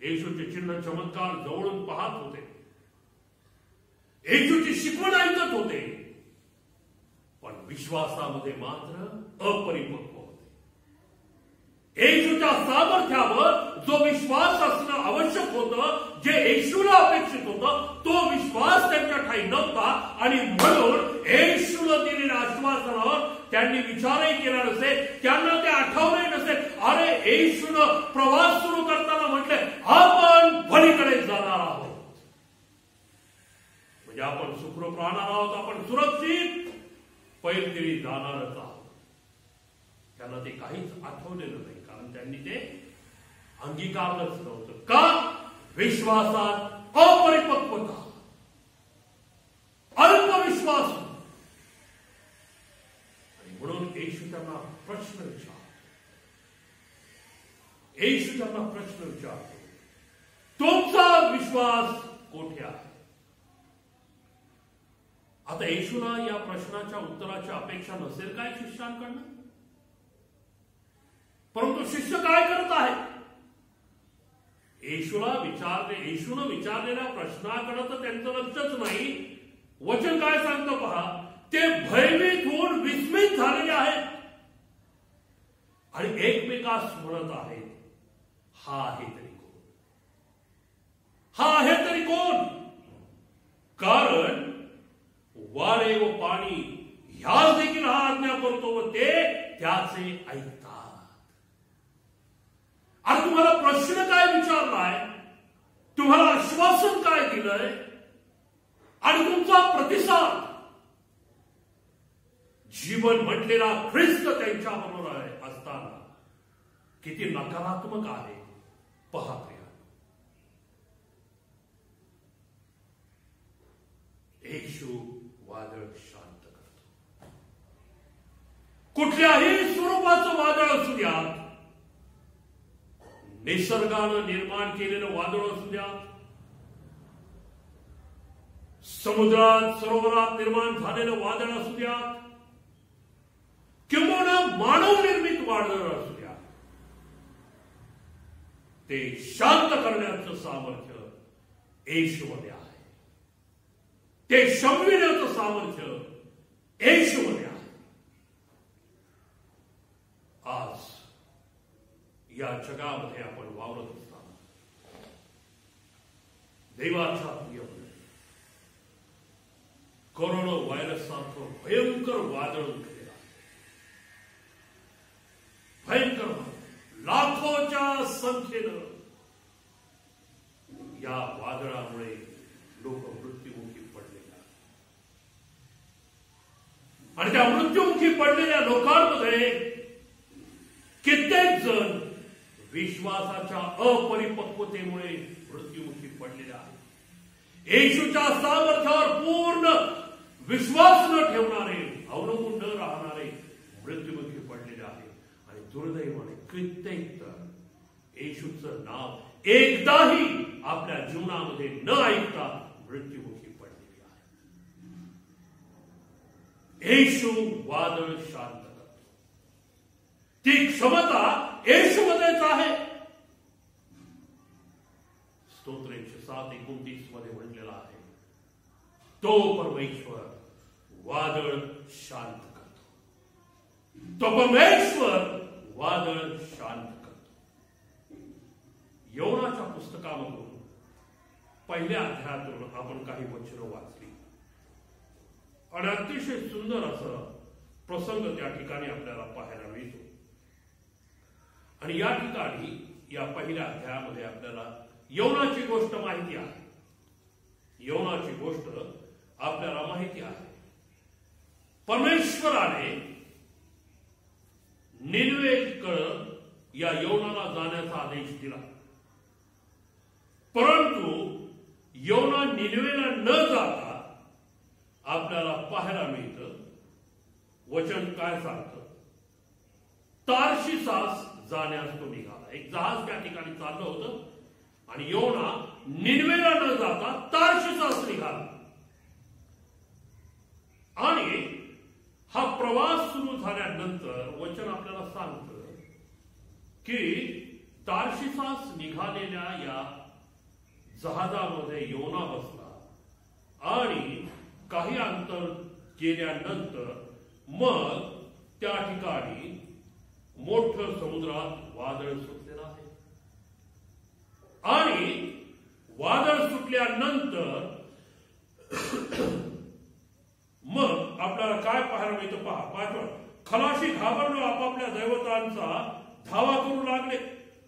येशूचे चिन्ह चमत्कार जवळून पाहत होते, येशूची शिकवण ऐकत होते, पण विश्वासामध्ये मात्र अपरिपक्व होते. येशूच्या सामर्थ्यावर जो विश्वास असणं आवश्यक होतं, जे येशूला अपेक्षित होतं, तो विश्वास त्यांच्या ठाई नव्हता. आणि म्हणून येशूला दिलेल्या आश्वासनावर त्यांनी विचारही केला नसेल, त्यांना ते आठवणही नसेल. अरे येशूनं प्रवास सुरू करताना म्हटले आपण पलीकडे जाणार आहोत, म्हणजे आपण सुखरूप राहणार आहोत, आपण सुरक्षित पैलतीरी जाणारच आहोत. त्यांना ते काहीच आठवलेलं नाही, कारण त्यांनी ते अंगीकारलंच नव्हतं. का? विश्वासात अपरिपक्वता, अल्पविश्वास. आणि म्हणून येशू त्यांना प्रश्न विचारतो, तुमचा विश्वास कोठे आहे? आता येशूला या प्रश्नाच्या उत्तराची अपेक्षा नसेल काय शिष्यांकडनं? परंतु शिष्य काय करत आहे? येशूनं विचारलेल्या प्रश्नाकडे तर त्यांचं लक्षच नाही. वचन काय सांगतं पहा, ते भयभीत होऊन विस्मित झालेले आहेत आणि एकमेकास म्हणत आहेत, हा आहे तरी कोण? हा आहे तरी कोण? कारण वारे व पाणी ह्याच देखील हा आज्ञा करतो व ते त्याचे ऐकतात. आणि तुम्हाला प्रश्न काय विचारलाय, तुम्हाला आश्वासन काय दिलंय, आणि तुमचा प्रतिसाद जीवन म्हटलेला ख्रिस्त त्यांच्या बरोबर आहे असताना किती नकारात्मक आहे पहा प्रिया. येशू वादळ शांत करतो. कुठल्याही स्वरूपाचं वादळ असू द्या, निसर्गानं निर्माण केलेलं वादळ असू द्या, समुद्रात सरोवरात निर्माण झालेलं वादळ असू द्या, किंवा मानव निर्मित वादळ असू द्या, ते शांत करण्याचं सामर्थ्य येशूमध्ये आहे. ते शमविण्याचं सामर्थ्य येशूमध्ये आहे. आज या जगामध्ये आपण वावरत असताना देवाच्या प्रियमध्ये कोरोना व्हायरस सारखं भयंकर वादळ उठलेलं आहे. भयंकर लाखोच्या संख्येनं या वादळामुळे लोक मृत्युमुखी पडलेले आहेत. आणि त्या मृत्युमुखी पडलेल्या लोकांमध्ये कित्येक जण विश्वासाच्या अपरिपक्वतेमुळे मृत्युमुखी पडलेले आहेत. येशूच्या सामर्थ्यावर पूर्ण विश्वास न ठेवणारे, अवलंबून न राहणारे मृत्युमुखी पडलेले आहेत. आणि दुर्दैवाने कित्येक तर येशूचं नाव एकदाही आपल्या जीवनामध्ये न ऐकता मृत्युमुखी पडलेले आहेत. येशू वादळ शांत करतो. ती क्षमता येशूमध्येच आहे. स्तोत्र 107:29 मध्ये म्हटलेला आहे, तो परमेश्वर वादळ शांत करतो. तो परमेश्वर वादळ शांत करतो. यौनाच्या पुस्तकामधून पहिल्या अध्यायातून आपण काही वचनं वाचली आणि अतिशय सुंदर असं प्रसंग त्या ठिकाणी आपल्याला पाहायला मिळतो. आणि या ठिकाणी या पहिल्या अध्यायामध्ये आपल्याला यौनाची गोष्ट माहिती आहे. यौनाची गोष्ट आपल्याला माहिती आहे. परमेश्वराने निनवेकडे या यौनाला जाण्याचा आदेश दिला, परंतु यौना निनवेला न जाता आपल्याला पाहायला मिळतं, वचन काय सांगतं, तार्शिसास जाण्यास तो निघाला. एक जहाज त्या ठिकाणी चाललं होतं आणि यौना निनवेला न जाता तार्शिसास निघाला. आणि हा प्रवास सुरू झाल्यानंतर वचन आपल्याला सांगतं की तार्शिसास निघालेल्या या जहाजामध्ये यौना बसला आणि काही अंतर गेल्यानंतर मग त्या ठिकाणी मोठं समुद्रात वादळ सुटलेलं आहे. आणि वादळ सुटल्यानंतर मग आपल्याला काय पाहायला मिळतं पहा. पाठवा, खलाशी घाबरलो आपापल्या दैवतांचा धावा करू लागले.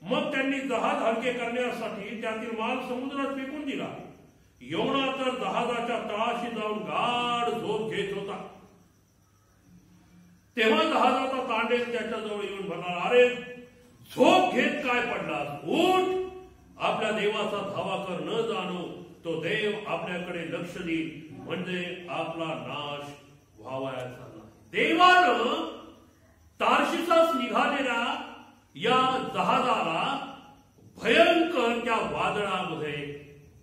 मग त्यांनी जहाज हलके करण्यासाठी त्यातील माल समुद्रात फेकून दिला. यौना तर जहाजाच्या तळाशी जाऊन गाढ झोप घेत होता. तेव्हा जहाजाचा तांडेल त्याच्याजवळ येऊन म्हणाला, अरे झोप घेत काय पडलास, उठ, आपल्या देवाचा धावा कर, न जाणो तो देव आपल्याकडे लक्ष देईल, म्हणजे आपला नाश व्हावयाचा नाही. देवानं तार्शिसास निघालेल्या या जहाजाला भयंकर त्या वादळामध्ये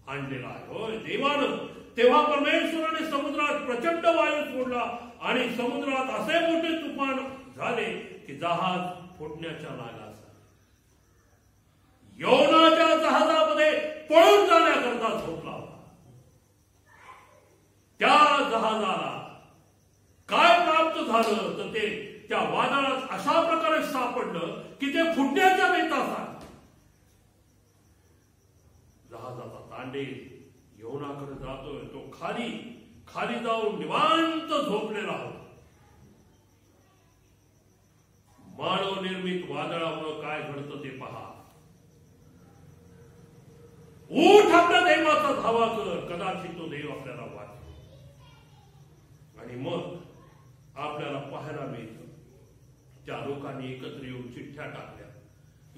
आणलेला आहे. होय, देवानं. तेव्हा परमेश्वराने समुद्रात प्रचंड वायू सोडला आणि समुद्रात असे मोठे तुफान झाले की जहाज फुटण्याच्या लागास. यौनाच्या जहाजामध्ये पळून जाण्याकरता झोपला होता. त्या जहाजाला काय प्राप्त झालं तर ते त्या वादळात अशा प्रकारे सापडलं की ते फुटण्याच्या बेतात आलं. जहाजाचा तांडेल यौनाकडे जातोय, तो खाली जाऊन निवांत झोपलेला होता. मानव निर्मित वादळामुळे काय घडतं ते पहा. उठ, आपल्या देवाचा धावा कर, कदाचित तो देव आपल्याला वाचतो. आणि मग आपल्याला पाहायला मिळतं त्या लोकांनी एकत्र येऊन चिठ्ठ्या टाकल्या.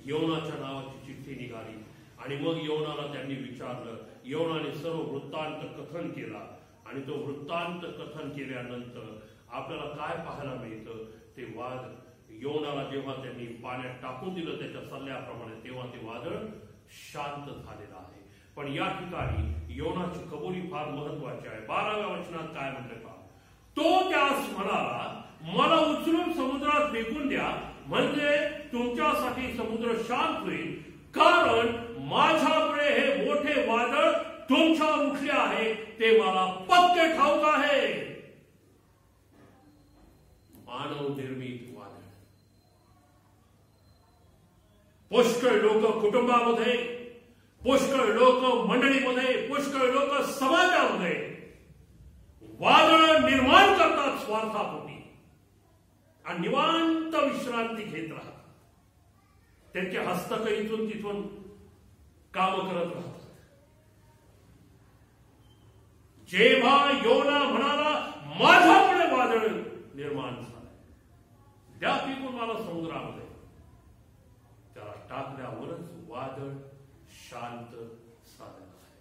यौनाच्या नावाची चिठ्ठी निघाली आणि मग यौनाला त्यांनी विचारलं. यौनाने सर्व वृत्तांत कथन केला आणि तो वृत्तांत कथन केल्यानंतर आपल्याला काय पाहायला मिळतं ते यौनाला जेव्हा त्यांनी पाण्यात टाकून दिलं त्याच्या सल्ल्याप्रमाणे, तेव्हा ते वादळ शांत झालेलं आहे. पण या ठिकाणी यौनाची कबुली फार महत्वाची आहे. 12व्या वचनात काय म्हटलं पहा. तो त्यास म्हणाला, मला उचलून समुद्रात फेकून द्या, म्हणजे तुमच्यासाठी समुद्र शांत होईल, कारण माझ्यापुढे हे मोठे वादळ तुमच्यावर उठले आहे ते मला पक्के ठाऊक आहे. मानव निर्मित वादळ. पुष्कळ लोक कुटुंबामध्ये, पुष्कळ लोक मंडळीमध्ये, पुष्कळ लोक समाजामध्ये वादळ निर्माण करतात स्वार्थापोटी आणि निवांत विश्रांती घेत राहतात. त्यांचे हस्तक इथून तिथून काम करत राहतात. जेव्हा यौना म्हणाला, माझ्यापुढे वादळ निर्माण झालं, द्या फेकून मला समुद्रामध्ये, त्याला टाकल्यावरच वादळ शांत झालेलं आहे.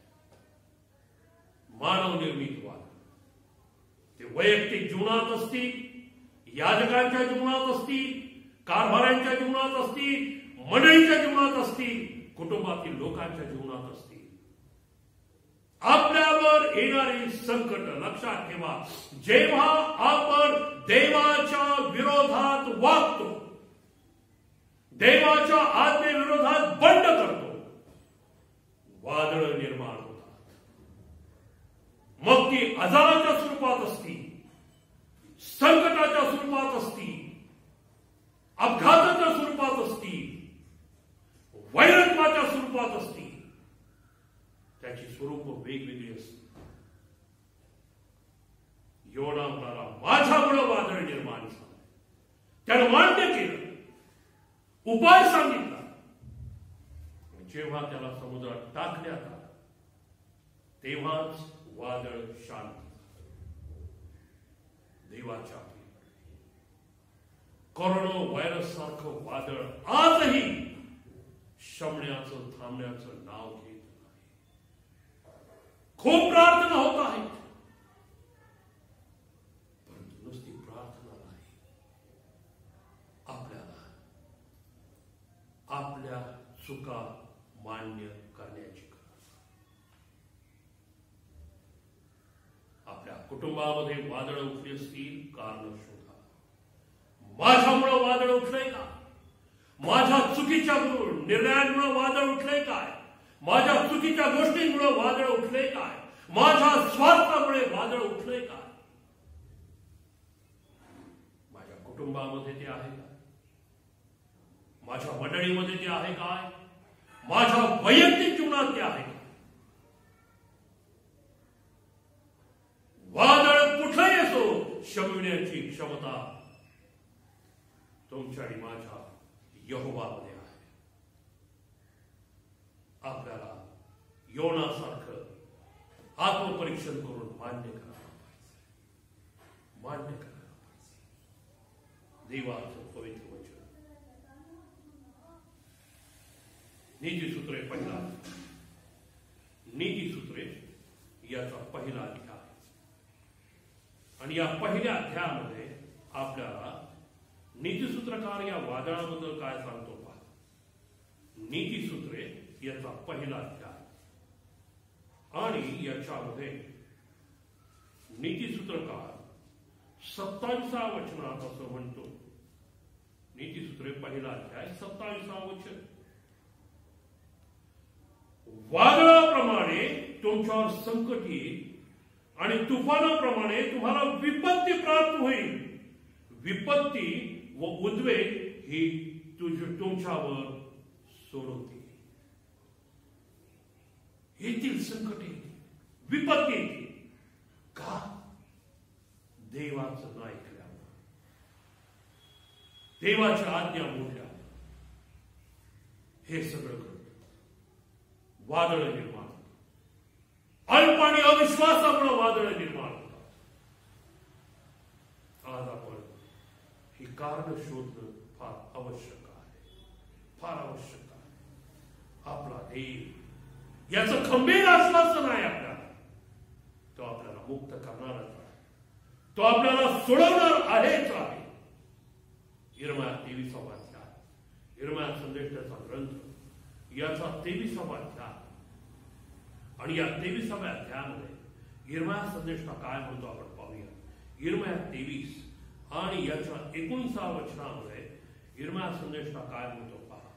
मानव निर्मित वादळ. ते वैयक्तिक जीवनात असतील, याजकांच्या जीवनात असतील, कारभाऱ्यांच्या जीवनात असतील, मंडळीच्या जीवनात असतील, कुटुंबातील लोकांच्या जीवनात असतील. आपल्यावर येणारी संकट लक्षात ठेवा. जेव्हा आपण देवाच्या विरोधात वागतो, देवाच्या आज्ञेविरोधात बंड करतो, वादळ निर्माण होतात. मग ती आजाराच्या स्वरूपात असती, संकटाच्या स्वरूपात असती, अपघाताच्या स्वरूपात असती, वैरत्वाच्या स्वरूपात असती. त्यानं मान्य केलं, उपाय सांगितला. जेव्हा त्याला समुद्रात टाकण्यात आलं तेव्हाच वादळ शांत. देवाच्या कोरोना व्हायरस सारखं वादळ आजही शमण्याचं थांबण्याचं नाव घेत नाही. खूप प्रार्थना होत आहेत, परंतु नुसती प्रार्थना नाही, आपल्याला आपल्या चुका मान्य करण्याची गरज. आपल्या कुटुंबामध्ये वादळ उठली असतील, कारण शोधा. माझ्यामुळं वादळ उठलंय का? माझ्या चुकीच्या निर्णयांमुळे वादळ उठलंय काय? माझ्या चुकीच्या गोष्टींमुळे वादळ उठलंय काय? माझ्या स्वार्थामुळे वादळ उठलंय काय? माझ्या कुटुंबामध्ये ते आहे का? माझ्या मंडळीमध्ये ते आहे काय? माझ्या वैयक्तिक जीवनात ते आहे का? वादळ कुठलंही असो, शमविण्याची क्षमता तुमच्या आणि माझ्या यहोवामध्ये आहे. आपल्याला योनासारखं आत्मपरीक्षण करून मान्य करायला पाहिजे. मान्य करायला पाहिजे. देवाचं पवित्र वचन. नीतिसूत्रे पहिला, नीतिसूत्रे याचा पहिला अध्याय. आणि या पहिल्या अध्यायामध्ये आपल्याला नीतिसूत्रकार या वादळाबद्दल काय सांगतो पहा. नीतिसूत्रे याचा पहिला अध्याय आणि याच्यामध्ये नीतिसूत्रकार 27व्या वचनात असं म्हणतो. नीतिसूत्रे पहिला अध्याय 27वा वचन. वादळाप्रमाणे तुमच्यावर संकट येईल आणि तुफानाप्रमाणे तुम्हाला विपत्ती प्राप्त होईल. विपत्ती व उद्वेग ही तुमच्यावर सोडवतील. येथील संकट येतील, विपत्ती येतील. का? देवाचं नाही ऐकल्यावर, देवाच्या आज्ञा मोडल्यावर हे सगळं घडतं. वादळ निर्माण होतं. अल्प आणि अविश्वासामुळे वादळ निर्माण होतात. आज आपण ही कारण शोधणं फार आवश्यक आहे, फार आवश्यक आहे. आपला देव याचं खंबीर आश्वासन आहे आपल्याला. तो आपल्याला मुक्त करणारच आहे, तो आपल्याला सोडवणार आहेच आहे. यिर्मया 23वा अध्याय, यिर्मया संदेशाचा ग्रंथ याचा 23वा अध्याय. आणि या 23व्या अध्यायामध्ये यिर्मया संदेशा काय म्हणतो आपण पाहूया. यिर्मया 23 आणि याच्या 19व्या वचनामध्ये यिर्मया संदेशा काय म्हणतो पहा.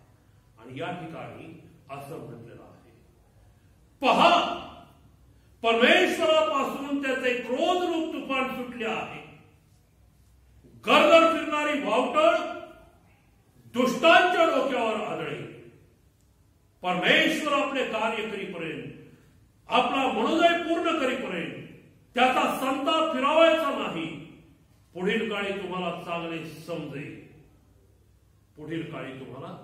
आणि या ठिकाणी असं म्हटलेलं आहे, पहा, परमेश्वरापासून त्याचे क्रोध रूप तुफान सुटले आहे. गरगर फिरणारी वावटळ दुष्टांच्या डोक्यावर आदळेल. परमेश्वर आपले कार्य करीपर्यंत, आपला मनोदय पूर्ण करीपर्यंत त्याचा संताप फिरावायचा नाही. पुढील काळी तुम्हाला चांगले समजेल, पुढील काळी तुम्हाला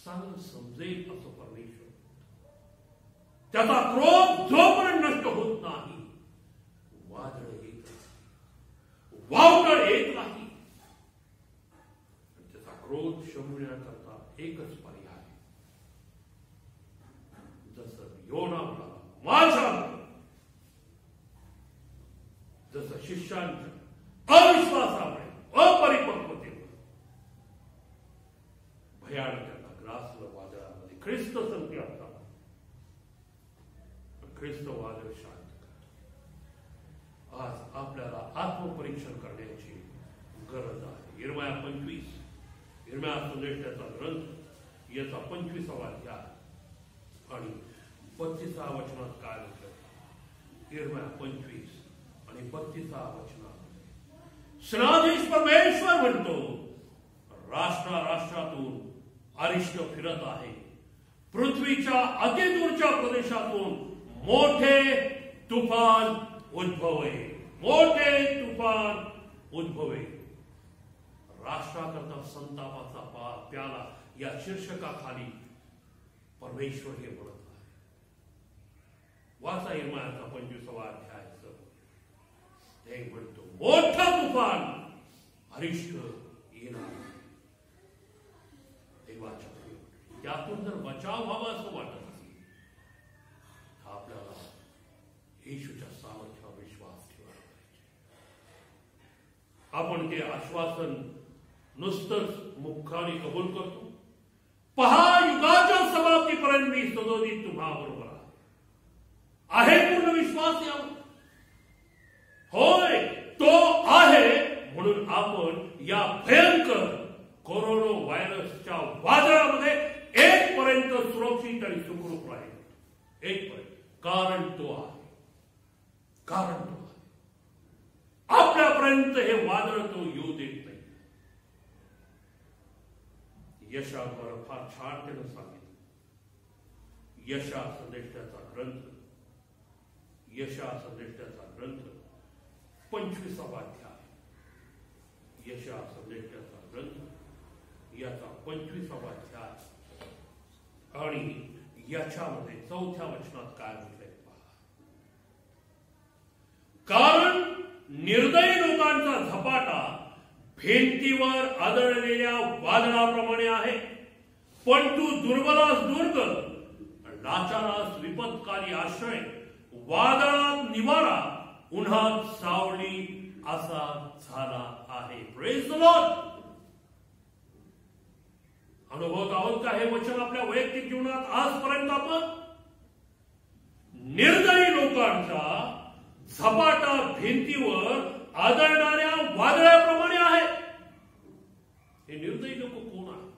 चांगलं समजेल असं परमेश्वर. त्याचा क्रोध जोपर्यंत नष्ट होत नाही, वादळ येत नाही, वावटळ येत नाही. त्याचा क्रोध शमविण्याकरता एकच पर्याय, जसं योना म्हणाला माझ्या, जसं शिष्यांच्या अविश्वासामुळे, अपरिपक्वतेमुळे भयानक ग्रासलं वादळामध्ये ख्रिस्त संकटात आला. ख्रिस्त वादळ शांत करतो. आज आपल्याला आत्मपरीक्षण करण्याची गरज आहे. यिर्मया 25, यिर्मया संदेशाचा ग्रंथ याचा 25वा अध्याय आणि 32व्या वचनात काय म्हणतात. यिर्मया 25 आणि 32व्या वचनात सेनाधीश परमेश्वर म्हणतो, राष्ट्रातून अरिष्ट फिरत आहे. पृथ्वीच्या अतिदूरच्या प्रदेशातून मोठे तुफान उद्भवे, मोठे तुफान उद्भवे. राष्ट्राकरता संतापाचा प्याला या शीर्षकाखाली परमेश्वर हे म्हणत आहे. वाचा इर्मियाचा 25वा अध्याय. ते म्हणतो मोठा तुफान अरिष्ट येणार. देवाच्या त्यातून जर बचाव व्हावा असं वाटत असेल तर आपल्याला येशूच्या सामर्थ्यावर विश्वास ठेवायला पाहिजे. आपण ते आश्वासन नुसतंच मुखाने कबूल करतो. पहा, युगाच्या समाप्तीपर्यंत मी सदोदित तुम्हाबरोबर आहे. पूर्ण विश्वास यावर. होय, तो आहे म्हणून आपण या भयंकर कोरोना व्हायरसच्या वादळामध्ये एक पर्यंत सुरक्षित आणि सुखरूप राहील. एक पर्यंत. कारण तो आहे. कारण तो आहे. आपल्यापर्यंत हे वादळ तो येऊ देत नाही. यशावर फार छान त्यानं सांगितलं. यशा संदेशाचा ग्रंथ 25वा अध्याय. यशा संदेशाचा ग्रंथ याचा 25वा अध्याय आणि याच्यामध्ये 4थ्या वचनात काय म्हटलंय पहा. कारण निर्दयी लोकांचा झपाटा भिंतीवर आदळलेल्या वादळाप्रमाणे आहे, पण तू दुर्बलास दुर्ग, लाचारास विपत्कारी आश्रय, वादळात निवारा, उन्हात सावली असा झाला आहे. Praise the Lord. अनुभवत आहोत का हे वचन आपल्या वैयक्तिक जीवनात? आजपर्यंत आपण निर्दयी लोकांचा झपाटा भिंतीवर आदळणाऱ्या वादळाप्रमाणे आहे. हे निर्दयी लोक कोण आहेत?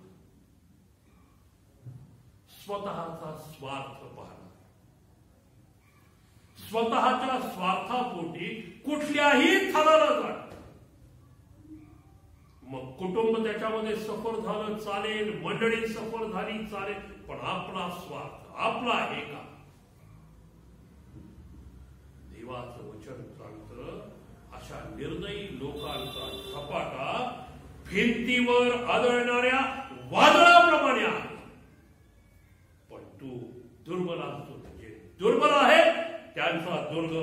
स्वतःचा स्वार्थ पाहणं, स्वतःच्या स्वार्थापोटी कुठल्याही थराला जाणं. मग कुटुंब त्याच्यामध्ये सफर झालं चालेल, मंडळी सफर झाली चालेल, पण आपला स्वार्थ, आपला हे का? देवाचं वचन सांगतं अशा निर्दयी लोकांचा झपाटा भिंतीवर आदळणाऱ्या वादळाप्रमाणे आहे. पण तू दुर्बल असतो, म्हणजे दुर्बल आहे त्यांचा दुर्ग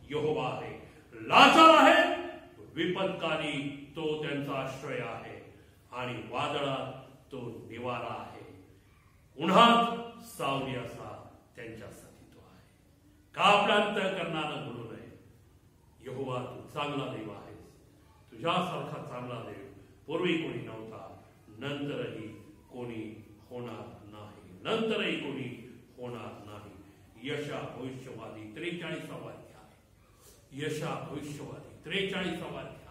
यहोवा आहे. लाचार आहे, विपत्काली तो त्यांचा आश्रय आहे, आणि वादळात तो निवारा आहे. उन्हात सावली असा त्यांच्यासाठी तो आहे. का आपला अंतर करणारा म्हणू नये. यहोवा तू चांगला देव आहेस. तुझ्यासारखा चांगला देव पूर्वी कोणी नव्हता, नंतरही कोणी होणार नाही. नंतरही कोणी होणार नाही. यशा भविष्यवादी 43वा अध्याय. यशा भविष्यवादी 43वा अध्याय.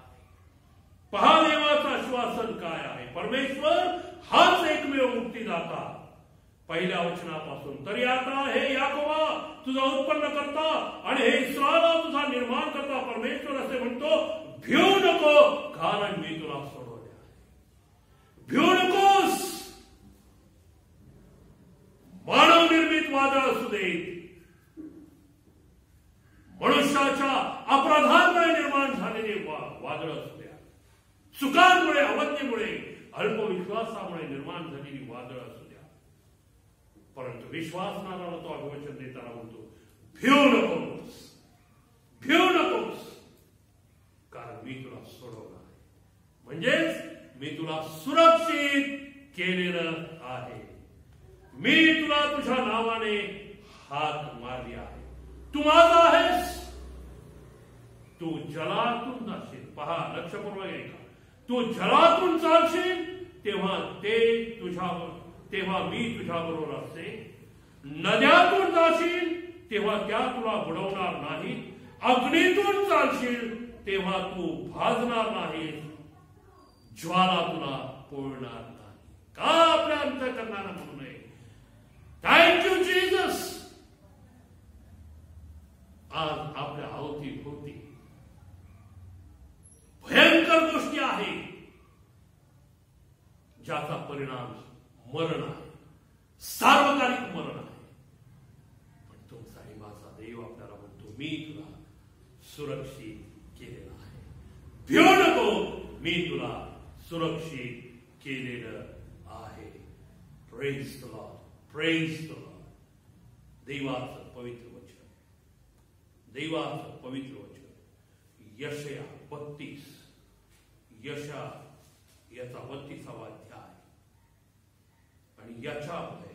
पहा देवाचं आश्वासन काय आहे. परमेश्वर हाच एकमेव मुक्तीदाता. पहिल्या वचनापासून तरी आता हे याकोबा तुझा उत्पन्न करता आणि हे इस्रायला तुझा निर्माण करता. परमेश्वर असे म्हणतो, भिऊ नको, कारण मी तुला सोडवले आहे. भिऊ नकोस. मानव निर्मित वादळ असू देत, मनुष्याच्या अपराधांमुळे निर्माण झालेले वादळ असू द्या, चुकांमुळे, अवज्ञेमुळे, अल्पविश्वासामुळे निर्माण झालेली वादळ असू द्या, परंतु विश्वासणारा तो अभिवचन देताना म्हणतो, भिऊ नकोस, भिऊ नकोस, कारण मी तुला सोडवणार आहे. म्हणजेच मी तुला सुरक्षित केलेलं आहे. मी तुला तुझ्या नावाने हात मारली आहे. तू माझा आहेस. तू जलातून जाशील. पहा, लक्षपूर्वक ऐका. तू जलातून चालशील तेव्हा तेव्हा मी तुझ्याबरोबर असते. नद्यातून जाशील तेव्हा त्या तुला बुडवणार नाही. अग्नीतून चालशील तेव्हा तू भाजणार नाही. ज्वाला तुला पोळणार नाही. का आपल्या अंतःकरणाला म्हणू नये. Thank you Jesus. आज आपल्या अवतीभोवती भयंकर गोष्टी आहेत ज्याचा परिणाम मरण आहे, सार्वकालिक मरण आहे. पण तुमचा आणि माझा देव आपल्याला म्हणतो, मी तुला सुरक्षित केलेला आहे. भिऊ नको, मी तुला सुरक्षित केलेलं आहे. Praise the Lord, praise the Lord. देवाचं पवित्र वचन, देवाचं पवित्र वचन. यशया 32, यशा याचा 32वा अध्याय. आणि याच्यामध्ये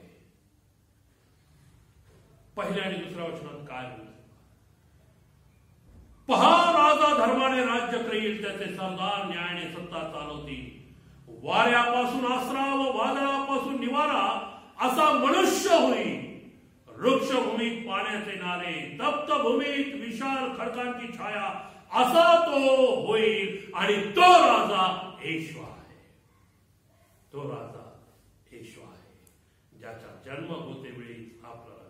पहिल्या आणि दुसऱ्या वचनात काय म्हणतात? पहा, राजा धर्माने राज्य करील, त्याचे सरदार न्यायाने सत्ता चालवतील. वाऱ्यापासून आसरा व वादळापासून निवारा असा मनुष्य होईल. वृक्षभूमीत पाण्याचे नाले, तप्त भूमीत विशाल खडकांची छाया असा तो होईल. आणि तो राजा येशू आहे. तो राजा येशू आहे, ज्याचा जन्म होते वेळी आपल्याला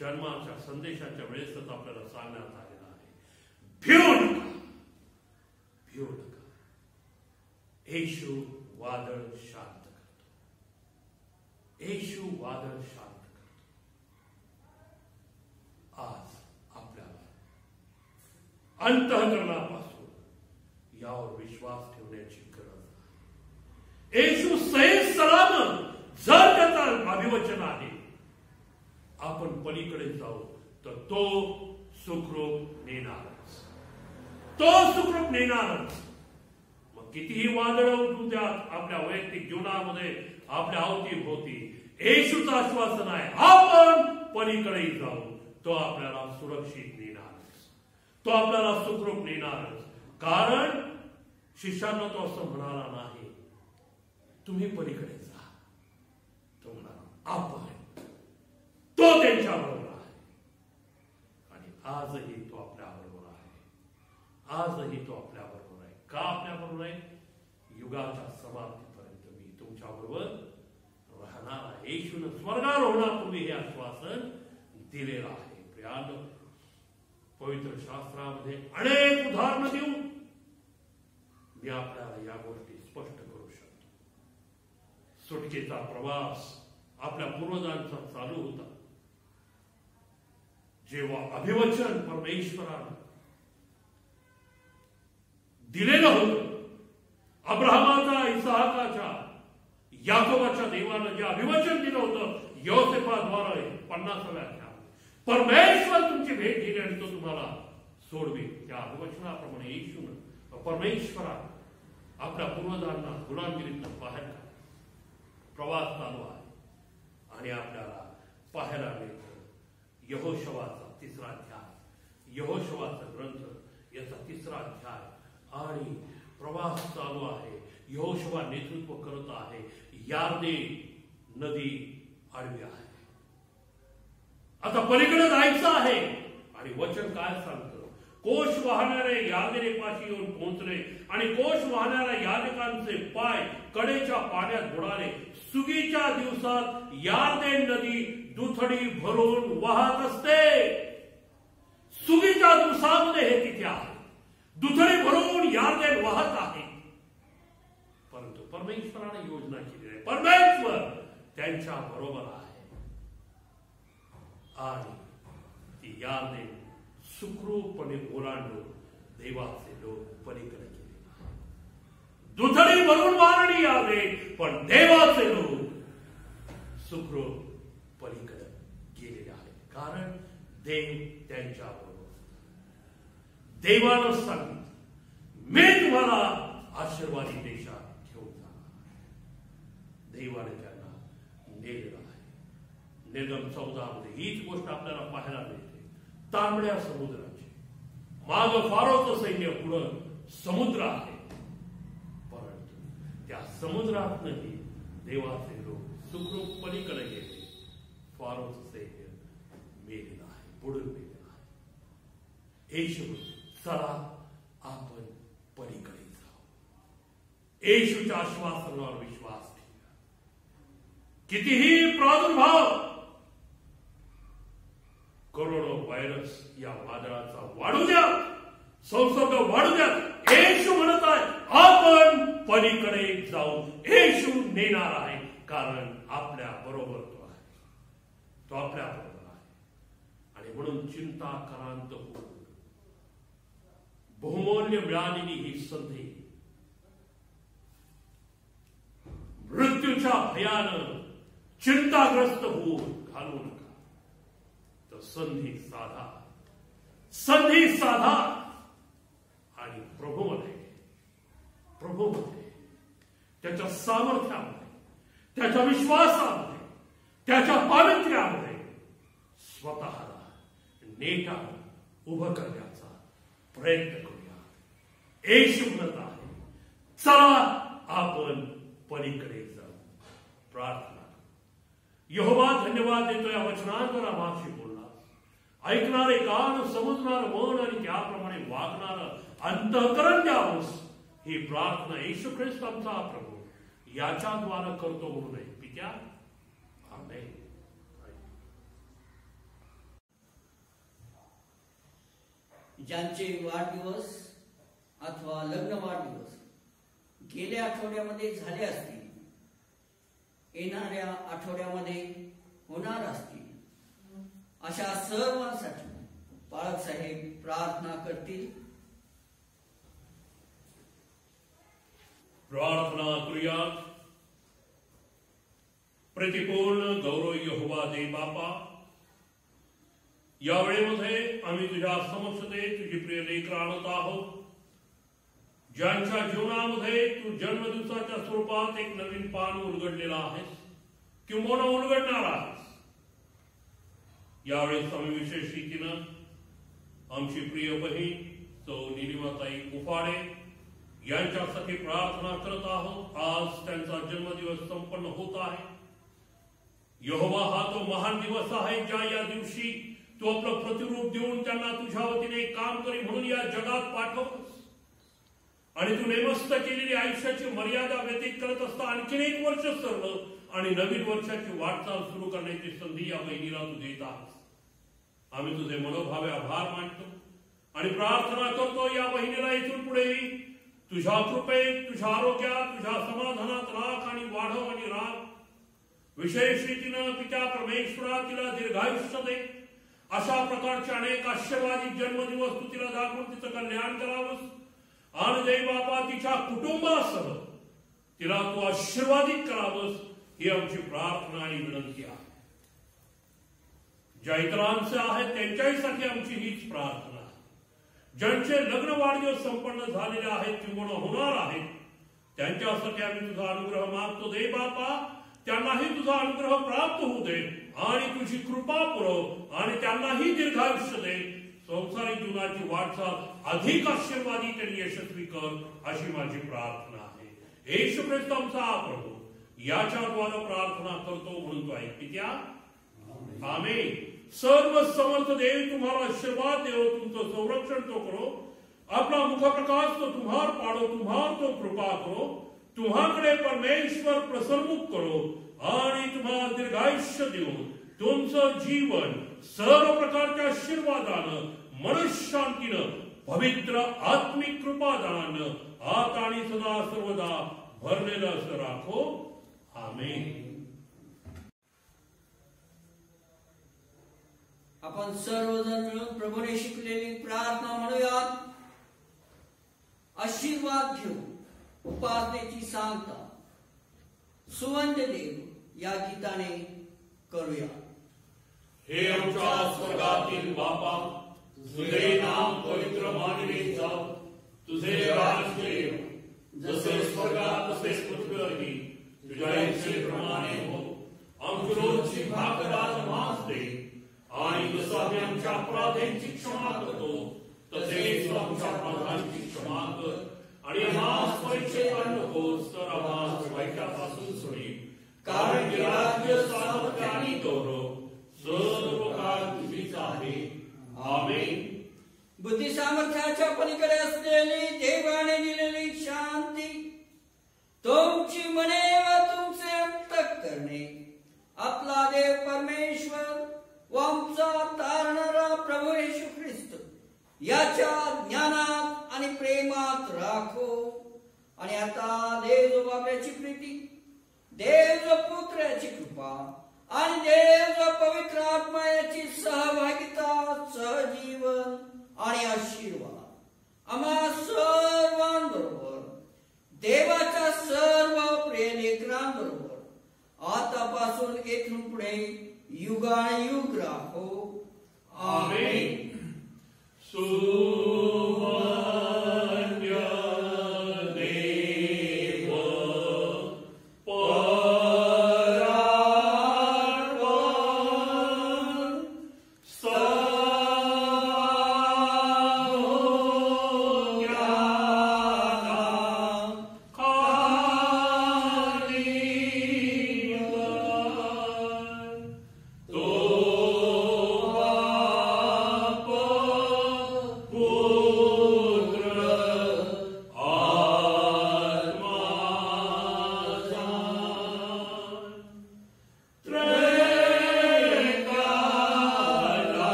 जन्माच्या संदेशाच्या वेळेसच आपल्याला सांगण्यात आलेला आहे. भिऊ नका, भिऊ नका. येशू वादळ शांत करतो. येशू वादळ शांत करतो. आज आपल्याला अंतःकरणापासून यावर विश्वास ठेवण्याची गरज आहे. येशू सही सलामत, जर त्याचा अभिवचन आहे, आपण पलीकडे जाऊ तर तो सुखरूप नेणारच. तो सुखरूप नेणारच. मग कितीही वादळ उठू द्यात आपल्या वैयक्तिक जीवनामध्ये, आपल्या अवतीभोवती, येशूचं आश्वासन आहे, आपण पलीकडे जाऊ, तो आपल्याला सुरक्षित नेणारच. तो आपल्याला सुखरूप नेणारच. कारण शिष्यानं तो असं म्हणाला नाही, तुम्ही पलीकडे जा. तो म्हणाला आपण. तो त्यांच्या बरोबर आहे. आणि आजही तो आपल्या बरोबर आहे. आजही तो आपल्या बरोबर आहे. का आपल्या बरोबर आहे? युगाच्या समाप्तीपर्यंत मी तुमच्या बरोबर राहणार आहे. येशूनं स्वर्गारोहणापूर्वी हे आश्वासन दिलेलं आहे. प्रियानो, पवित्र शास्त्रामध्ये अनेक उदाहरणं देऊन मी आपल्याला या गोष्टी स्पष्ट करू शकतो. सुटकेचा प्रवास आपल्या पूर्वजांचा चालू होता. जेव्हा अभिवचन परमेश्वरानं दिलेलं होतं, अब्राहमाचा, इसाहकाच्या, याकोबाच्या देवानं जे अभिवचन दिलं होतं योसेफाद्वारे 50व्या अध्यायात, परमेश्वर तुमची भेट घेईल आणि तो तुम्हाला सोडवेल. त्या अभिवचनाप्रमाणे येशूनं, परमेश्वरानं आपल्या पूर्वजांना गुलामगिरीतून बाहेर काढलं. प्रवास चालू आहे. आणि आपल्याला पाहायला मिळतं यहोशवाचा 3रा अध्याय, यहोशवाचा ग्रंथ याचा 3रा अध्याय. आणि प्रवास चालू आहे. यहोशवा नेतृत्व करत आहे. यार्देन नदी आडवी आहे. आता पलीकडे जायचं आहे. आणि वचन काय सांगतं? कोश वाहणारे यार्देनेपाशी येऊन पोहोचले आणि कोश वाहणाऱ्या याजकांचे पाय कडेच्या पाण्यात बुडाले. सुगीच्या दिवसात यार्देन नदी दुथडी भरून वाहत असते. सुगीच्या दिवसामध्ये हे तिथे आहे. दुथडी भरून यार्देन वाहत आहे. परंतु परमेश्वराने योजना केली आहे. परमेश्वर त्यांच्या बरोबर आहे. आणि ती यार्देन सुखरूपपणे ओलांडून देवाचे लोक पलीकडे गेले. दुथडी भरून वारणी यार्देन, पण देवाचे लोक सुखरूप पलीकडे गेलेले आहेत. कारण देव त्यांच्या बरोबर. देवानं सांगितलं, मी तुम्हाला आशीर्वादी देशात घेऊन जाणार. देवाने त्यांना नेलेलं आहे. निर्गम 14 मध्ये हीच गोष्ट आपल्याला पाहायला मिळते. तांबड्या समुद्राची माग फारोचं सैन्य, पुढं समुद्र आहे. परंतु त्या समुद्रातही देवाचे लोक सुखरूप पलीकडे गेले. फारोचं सैन्य मेलेलं आहे, बुडून मेलेलं आहे. येशू, चला आपण पलीकडे जाऊ. येशूच्या आश्वासनावर विश्वास ठेवा. कितीही प्रादुर्भाव, कोरोना व्हायरस या वादळाचा वाढू द्या, संसर्ग वाढू द्या, येशू म्हणत आहे आपण पलीकडे जाऊ. येशू नेणार आहे. कारण आपल्या बरोबर तो आहे. तो आपल्या बरोबर आहे. आणि म्हणून चिंता करांत होऊन बहुमूल्य मिळालेली ही संधी भयानं चिंताग्रस्त होऊन घालू नका. तर संधी साधा आणि प्रभूमध्ये त्याच्या सामर्थ्यामध्ये, त्याच्या विश्वासामध्ये, त्याच्या पावित्र्यामध्ये स्वतःला नेटानं उभं करण्याचा प्रयत्न करूया. येशू म्हणत आहे, चला आपण पलीकडे जाऊ. प्रार्थना. यहोवा, धन्यवाद देतो या वचनांवर आम्हाशी बोलला. ऐकणारे कान, समजणार मन आणि त्याप्रमाणे वागणार अंतःकरण द्यावंस ही प्रार्थना येशू ख्रिस्त आमचा प्रभू याच्याद्वारे करतो म्हणून पित्या. आमेन. ज्यांचे वाढदिवस अथवा लग्न वाढदिवस गेल्या आठवड्यामध्ये झाले असतील, येणाऱ्या आठवड्यामध्ये होणार असतील, अशा सर्वांसाठी बाळक साहेब प्रार्थना करतील. प्रार्थना करूयात. प्रतिपूर्ण गौरव यहोवा दे बापा, या वेळेमध्ये आम्ही तुझ्या समक्षते तुझी प्रिय लेकरं आणत आहोत, ज्यांच्या जीवनामध्ये तू जन्मदिवसाच्या स्वरूपात एक नवीन पान उलगडलेला आहेस किंवा उलगडणार आहेस. यावेळेस आम्ही विशेष रीतीनं आमची प्रिय बहीण सौ निलिमाताई उफाडे यांच्यासाठी प्रार्थना करत आहोत. आज त्यांचा जन्मदिवस संपन्न होत आहे. यहोवा, हा तो महान दिवस आहे ज्या या दिवशी तू आपलं प्रतिरूप देऊन त्यांना तुझ्या वतीने काम करी म्हणून या जगात पाठवतोस आणि तू नेमस्त केलेली आयुष्याची मर्यादा व्यतीत करत असता आणखीन एक वर्ष सरलं आणि नवीन वर्षाची वाटचाल सुरू करण्याची संधी या बहिणीला तू देत आहेस. आम्ही तुझे मनोभावे आभार मानतो आणि प्रार्थना करतो या बहिणीला इथून पुढे तुझ्या कृपेत, तुझ्या आरोग्यात, तुझ्या समाधानात राख आणि वाढव आणि राख. विशेष रीतीनं पित्या परमेश्वरा तिला दीर्घायुष्य दे. अशा प्रकारचे अनेक आशीर्वादी जन्मदिवस तू तिला दाखवून तिचं कल्याण करावंस आणि देव बापा तिच्या कुटुंबासह तिला तू आशीर्वादित करावंस ही आमची प्रार्थना आणि विनंती आहे. ज्या इतरांचे आहेत त्यांच्यासाठी आमची हीच प्रार्थना आहे. ज्यांचे लग्न वाढदिवस संपन्न झालेले आहेत किंवा होणार आहेत त्यांच्यासाठी आम्ही तुझा अनुग्रह मागतो. दे बापा, त्यांनाही तुझा अनुग्रह प्राप्त होऊ दे आणि तुझी कृपा पुरव आणि त्यांनाही दीर्घायुष्य दे. संसारिक जीवनाची वाटचाल अधिक आशीर्वादित आणि यशस्वी कर अशी माझी प्रार्थना आहे. येशू ख्रिस्त आमचा प्रभू याच्याद्वारे प्रार्थना करतो म्हणून तो ऐक पित्या. आमेन. सर्व समर्थ देव तुम्हाला आशीर्वाद देव, तुमचं संरक्षण तो करो, आपला मुखप्रकाश तो तुम्हार पाडो, तुम्हार तो कृपा करो, तुम्हाकडे परमेश्वर प्रसन्नमुख करो आणि तुम्हाला दीर्घायुष्य देऊन तुमचं जीवन सर्व प्रकारच्या आशीर्वादानं, मनशांतीनं, पवित्र आत्मिक कृपादानानं आत आणि सदा सर्वदा भरलेलं असं राखो. आमेन. आपण सर्वजण मिळून प्रभूने शिकलेली प्रार्थना म्हणूयात. आशीर्वाद घेऊ उपासनेची सांगता सुवंद्य देव या गीताने करूया. हे आमच्या स्वर्गातील बापा, तुझे नाम पवित्र मानले जाव, तुझे राज्य येवो, जसे स्वर्गात तसेच पृथ्वीवरही तुझ्या इच्छेप्रमाणे हो. आमची रोजची भाकर आज आम्हास दे आणि जसं आम्ही आमच्या अपराधांची क्षमा करतो तसेच आमच्या अपराधांची क्षमा कर आणि आम्हास परीक्षेत आणू नकोस, तर आम्हास वाईटापासून सोडी. कारण की राज्य, सामर्थ्य आणि गौरव सर्व काळ तुझीच आहे. आमेन. बुद्धी सामर्थ्याच्या पलीकडे असलेली देवाने दिलेली शांती तुमची मने व तुमचे अंतःकरणे आपला देव परमेश्वर व आमचा तारणारा प्रभू येशू ख्रिस्त याच्या ज्ञानात आणि प्रेमात राखो. आणि आता देव जो बापाची प्रीती, देव जो पुत्र याची कृपा आणि देव जो पवित्र आत्मा याची सहभागिता, सहजीवन आणि आशीर्वाद आम्हा सर्वांबरोबर, देवाच्या सर्व प्रिय लेकरांबरोबर आतापासून येथून पुढे युगायुग राहो. आमेन.